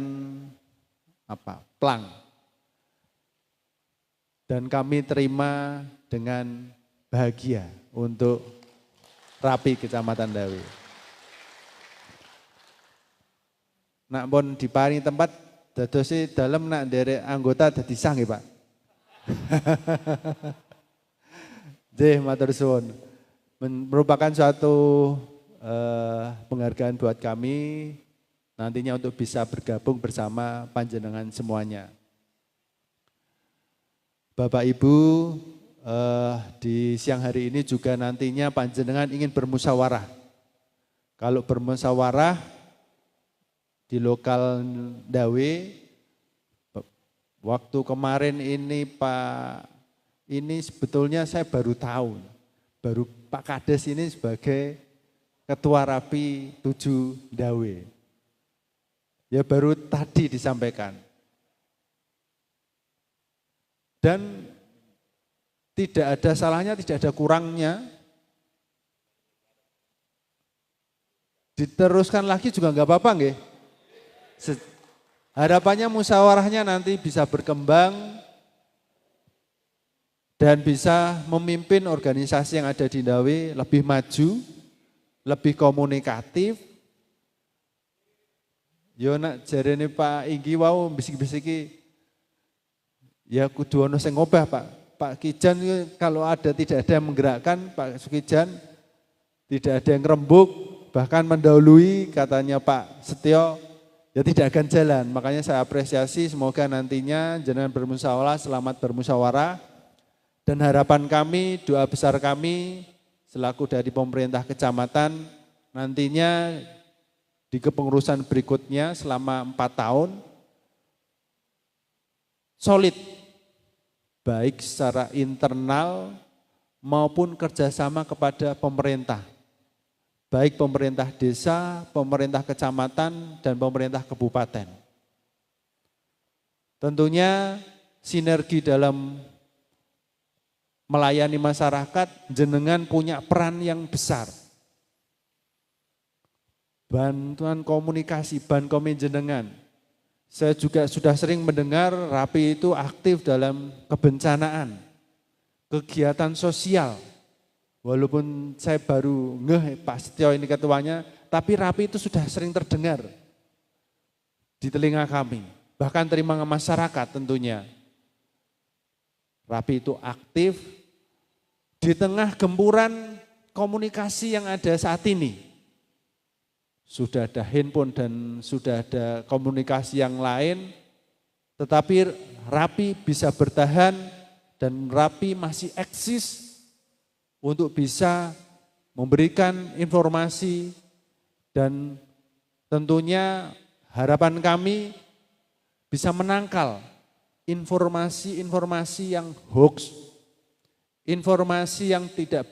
plang. Dan kami terima dengan bahagia untuk rapi Kecamatan Dawe. Nak pun diparingi tempat dadosi dalam nak derek anggota dadi sah nggih, Pak. Nggih, matur suwun. Merupakan suatu penghargaan buat kami nantinya untuk bisa bergabung bersama panjenengan semuanya. Bapak Ibu, di siang hari ini juga nantinya panjenengan ingin bermusyawarah. Kalau bermusyawarah di lokal Dawe, waktu kemarin ini Pak, ini sebetulnya saya baru tahu, baru Pak Kades ini sebagai Ketua Rapi 7 Dawe. Ya baru tadi disampaikan. Dan tidak ada salahnya, tidak ada kurangnya. Diteruskan lagi juga enggak apa-apa nggih. Harapannya musyawarahnya nanti bisa berkembang dan bisa memimpin organisasi yang ada di Dawe lebih maju, lebih komunikatif. Yo nak jarene Pak Inggi wau bisik-bisiki ya kudu ono sing ngobah Pak Kijan, kalau tidak ada yang menggerakkan Pak Sukijan, tidak ada yang ngerembuk, bahkan mendahului katanya Pak Setio, ya tidak akan jalan. Makanya saya apresiasi, semoga nantinya jenengan bermusyawarah, selamat bermusyawarah. Dan harapan kami, doa besar kami, selaku dari pemerintah kecamatan nantinya di kepengurusan berikutnya selama 4 tahun solid, baik secara internal maupun kerjasama kepada pemerintah, baik pemerintah desa, pemerintah kecamatan, dan pemerintah kabupaten. Tentunya sinergi dalam melayani masyarakat, jenengan punya peran yang besar. Bantuan komunikasi, bankomin jenengan. Saya juga sudah sering mendengar Rapi itu aktif dalam kebencanaan, kegiatan sosial. Walaupun saya baru Pak Setio ini ketuanya, tapi Rapi itu sudah sering terdengar di telinga kami. Bahkan terima masyarakat tentunya. Rapi itu aktif di tengah gempuran komunikasi yang ada saat ini. Sudah ada handphone dan sudah ada komunikasi yang lain, tetapi Rapi bisa bertahan dan Rapi masih eksis untuk bisa memberikan informasi dan tentunya harapan kami bisa menangkal informasi-informasi yang hoax, informasi yang tidak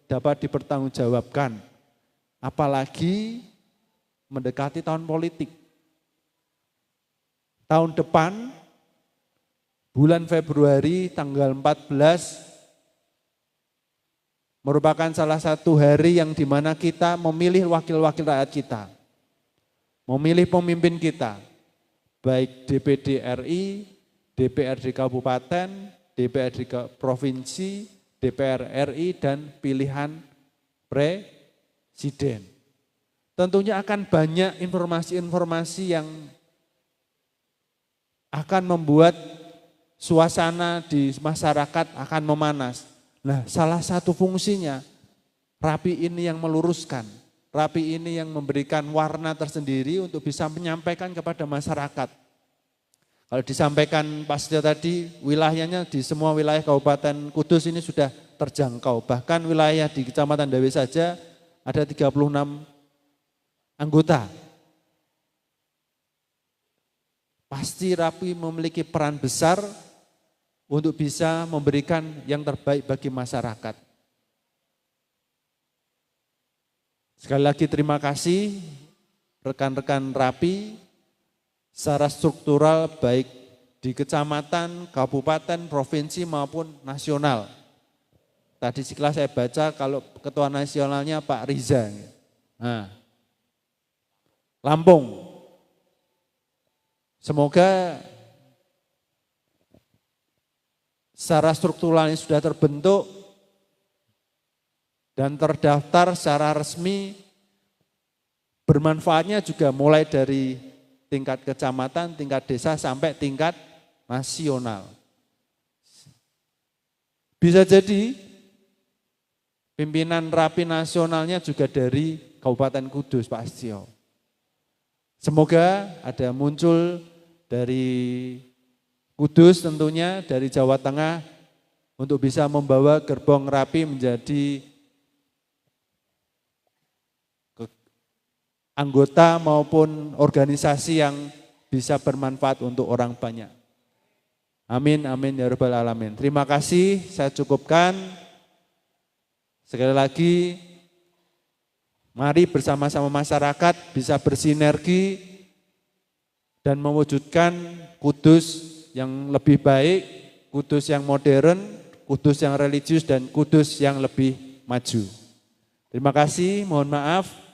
dapat dipertanggungjawabkan, apalagi mendekati tahun politik. Tahun depan, bulan Februari tanggal 14, merupakan salah satu hari yang dimana kita memilih wakil-wakil rakyat kita, memilih pemimpin kita, baik DPD RI, DPRD Kabupaten, DPRD Provinsi, DPR RI, dan pilihan Presiden. Tentunya akan banyak informasi-informasi yang akan membuat suasana di masyarakat akan memanas. Nah, salah satu fungsinya Rapi ini yang meluruskan. Rapi ini yang memberikan warna tersendiri untuk bisa menyampaikan kepada masyarakat. Kalau disampaikan Pak Setio tadi, wilayahnya di semua wilayah Kabupaten Kudus ini sudah terjangkau. Bahkan wilayah di Kecamatan Dawe saja ada 36 anggota. Pasti Rapi memiliki peran besar untuk bisa memberikan yang terbaik bagi masyarakat. Sekali lagi terima kasih rekan-rekan Rapi secara struktural baik di kecamatan, kabupaten, provinsi maupun nasional. Tadi sekilas saya baca kalau ketua nasionalnya Pak Riza. Nah, Lampung. Semoga secara struktural ini sudah terbentuk dan terdaftar secara resmi, bermanfaatnya juga mulai dari tingkat kecamatan, tingkat desa, sampai tingkat nasional. Bisa jadi pimpinan Rapi nasionalnya juga dari Kabupaten Kudus, Pak Setio. Semoga ada muncul dari Kudus tentunya, dari Jawa Tengah, untuk bisa membawa gerbong Rapi menjadi anggota maupun organisasi yang bisa bermanfaat untuk orang banyak. Amin, amin, ya rabbal alamin. Terima kasih, saya cukupkan. Sekali lagi, mari bersama-sama masyarakat bisa bersinergi dan mewujudkan Kudus yang lebih baik, Kudus yang modern, Kudus yang religius, dan Kudus yang lebih maju. Terima kasih, mohon maaf.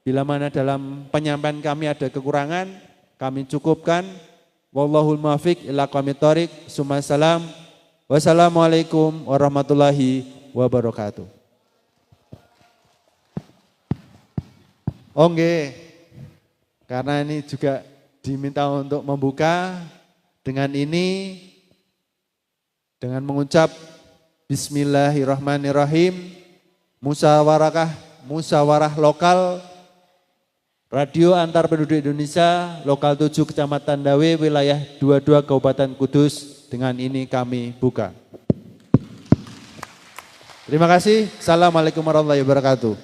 Bila mana dalam penyampaian kami ada kekurangan, kami cukupkan. Wallahul muwaffiq ila aqwamit thoriq. Salam. Wassalamualaikum warahmatullahi wabarakatuh. Oke, karena ini juga diminta untuk membuka dengan ini, dengan mengucap Bismillahirrahmanirrahim, musyawarah lokal Radio Antar Penduduk Indonesia, Lokal 7 Kecamatan Dawe, Wilayah 22 Kabupaten Kudus, dengan ini kami buka. Terima kasih. Assalamualaikum warahmatullahi wabarakatuh.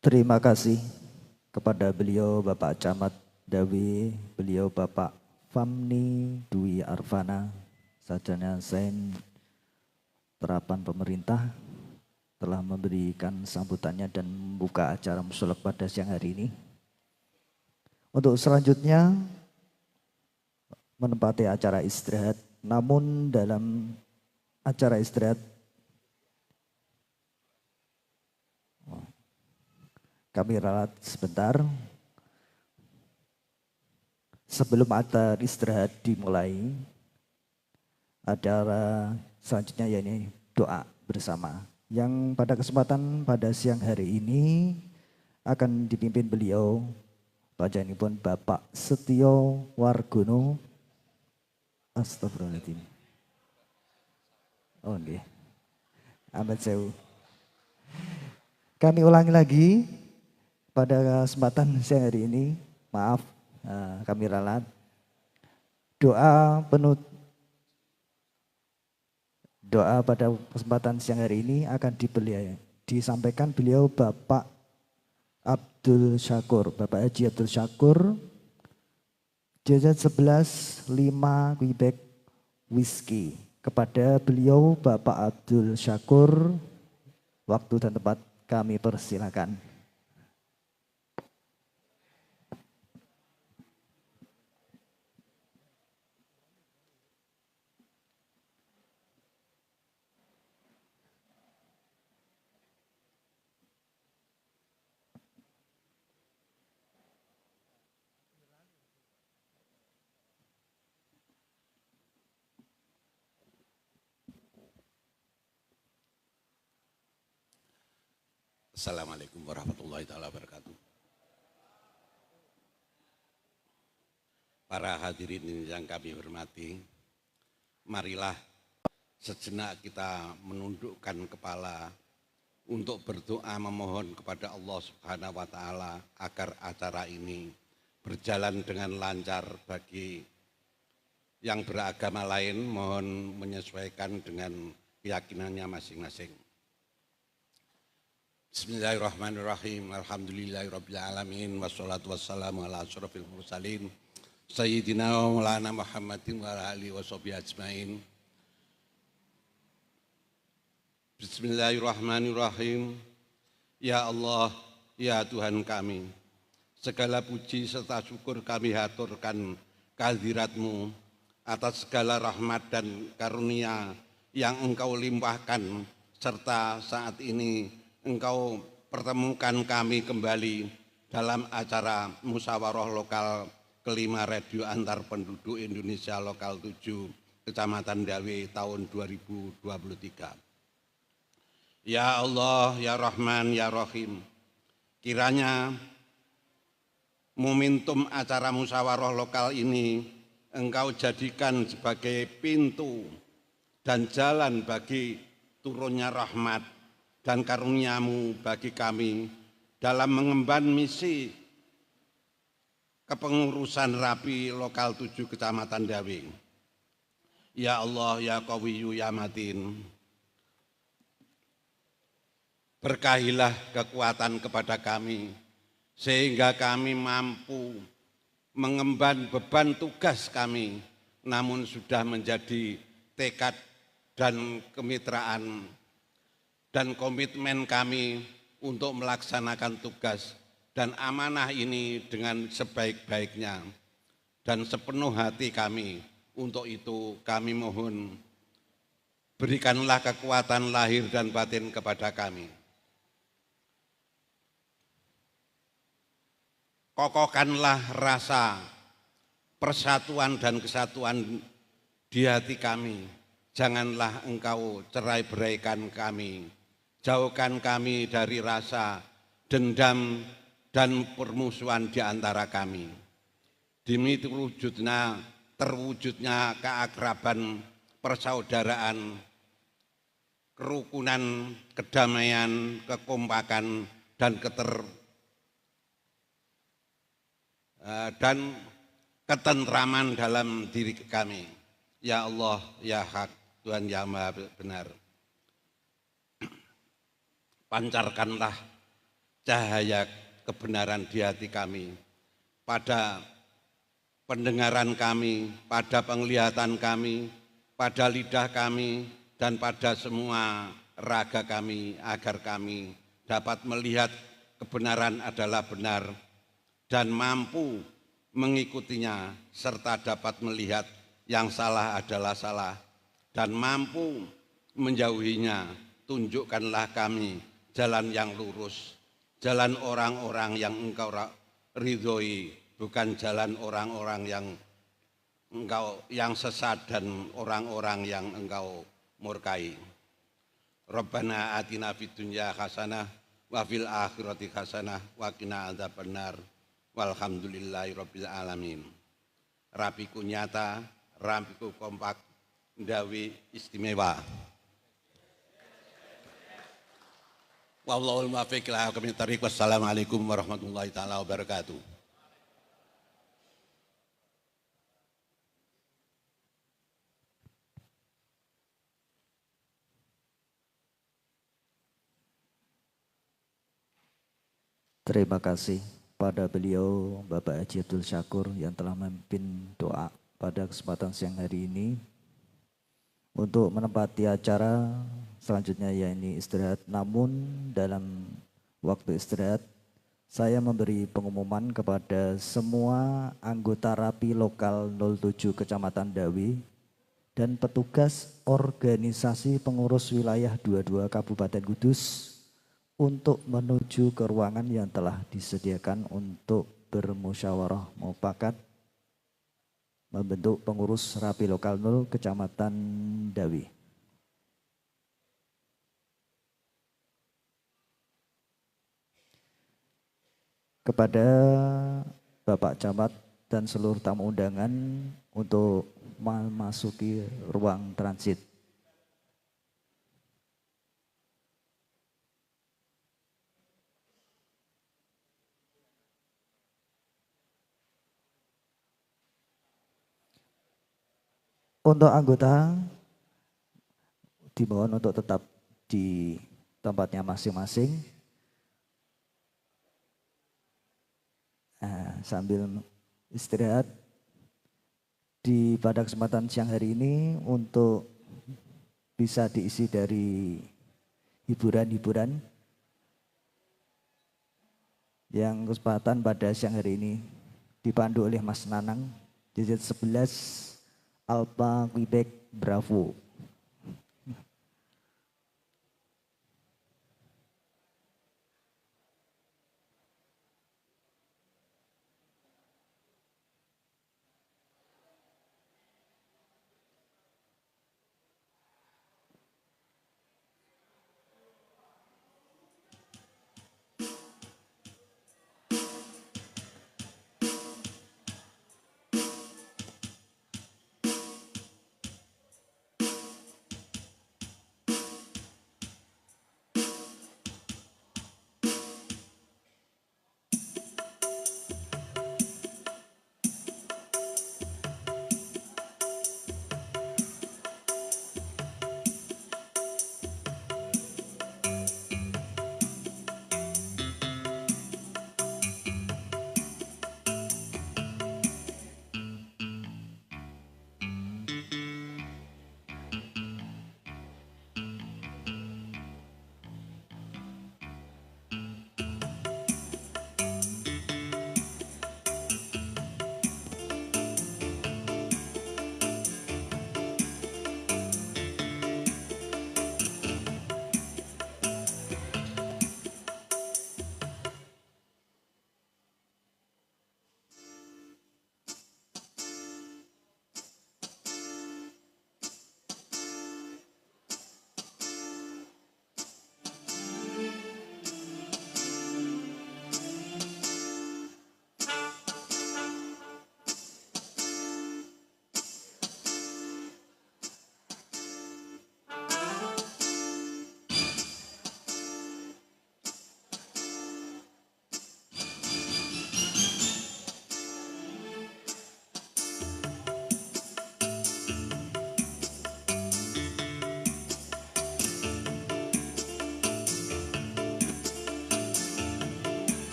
Terima kasih kepada beliau Bapak Camat Dawi, beliau Bapak Famni Dwi Arfana, Sarjana Sains Terapan Pemerintah, telah memberikan sambutannya dan membuka acara musolek pada siang hari ini. Untuk selanjutnya menempati acara istirahat, namun dalam acara istirahat kami ralat sebentar sebelum acara istirahat dimulai. Acara selanjutnya yakni doa bersama yang pada kesempatan pada siang hari ini akan dipimpin beliau panjenenganipun Bapak Setio Wargono. Astagfirullahaladzim. Oh nggih. Amat sewu. Kami ulangi lagi pada kesempatan siang hari ini, maaf kami ralat. Doa pada kesempatan siang hari ini akan disampaikan beliau Bapak Abdul Syakur, Bapak Haji Abdul Syakur, jajan 11 5 Quebec Whiskey. Kepada beliau Bapak Abdul Syakur, waktu dan tempat kami persilakan. Assalamualaikum warahmatullahi wabarakatuh. Para hadirin yang kami hormati, marilah sejenak kita menundukkan kepala untuk berdoa memohon kepada Allah Subhanahu wa taala agar acara ini berjalan dengan lancar. Bagi yang beragama lain mohon menyesuaikan dengan keyakinannya masing-masing. Bismillahirrahmanirrahim. Alhamdulillahirabbil alamin wassalatu wassalamu ala asyrofil mursalin sayyidina wa maulana Muhammadin wa ala alihi washabihi ajmain. Bismillahirrahmanirrahim. Ya Allah, ya Tuhan kami, segala puji serta syukur kami haturkan kehadirat-Mu atas segala rahmat dan karunia yang Engkau limpahkan, serta saat ini Engkau pertemukan kami kembali dalam acara musyawarah lokal kelima Radio Antar Penduduk Indonesia Lokal 7 Kecamatan Dawe tahun 2023. Ya Allah, ya Rahman, ya Rahim, kiranya momentum acara musyawarah lokal ini Engkau jadikan sebagai pintu dan jalan bagi turunnya rahmat dan karunia-Mu bagi kami dalam mengemban misi kepengurusan Rapi Lokal 7 Kecamatan Dawe. Ya Allah, ya Qawiyyu, ya Matin, berkahilah kekuatan kepada kami sehingga kami mampu mengemban beban tugas kami, namun sudah menjadi tekad dan kemitraan dan komitmen kami untuk melaksanakan tugas dan amanah ini dengan sebaik-baiknya dan sepenuh hati kami. Untuk itu kami mohon berikanlah kekuatan lahir dan batin kepada kami. Kokohkanlah rasa persatuan dan kesatuan di hati kami. Janganlah Engkau cerai-beraikan kami. Jauhkan kami dari rasa dendam dan permusuhan di antara kami. Demi terwujudnya keakraban, persaudaraan, kerukunan, kedamaian, kekompakan, dan dan ketentraman dalam diri kami. Ya Allah, ya Hak, Tuhan yang Maha Benar. Pancarkanlah cahaya kebenaran di hati kami, pada pendengaran kami, pada penglihatan kami, pada lidah kami, dan pada semua raga kami, agar kami dapat melihat kebenaran adalah benar dan mampu mengikutinya, serta dapat melihat yang salah adalah salah dan mampu menjauhinya. Tunjukkanlah kami jalan yang lurus, jalan orang-orang yang Engkau ridhoi, bukan jalan orang-orang yang sesat dan orang-orang yang Engkau murkai. Rabbana atina fid dunya hasanah wa fil akhirati hasanah wa qina adzabannar. Walhamdulillahirabbil alamin. Rapiku nyata, rapiku kompak, ndawi istimewa. Wallahul muwaffiq ila aqwamit thoriq. Wassalamualaikum warahmatullahi taala wabarakatuh. Terima kasih pada beliau Bapak Haji Abdul Syakur yang telah memimpin doa pada kesempatan siang hari ini. Untuk menempati acara selanjutnya yaitu istirahat, namun dalam waktu istirahat saya memberi pengumuman kepada semua anggota Rapi Lokal 07 Kecamatan Dawi dan petugas organisasi pengurus wilayah 22 Kabupaten Kudus untuk menuju ke ruangan yang telah disediakan untuk bermusyawarah mufakat membentuk pengurus Rapi Lokal 0 Kecamatan Dawi. Kepada Bapak Camat dan seluruh tamu undangan untuk memasuki ruang transit. Untuk anggota dimohon untuk tetap di tempatnya masing-masing. Sambil istirahat pada kesempatan siang hari ini untuk bisa diisi dari hiburan-hiburan yang kesempatan pada siang hari ini dipandu oleh Mas Nanang, JZ 11 Alpha Quebec Bravo.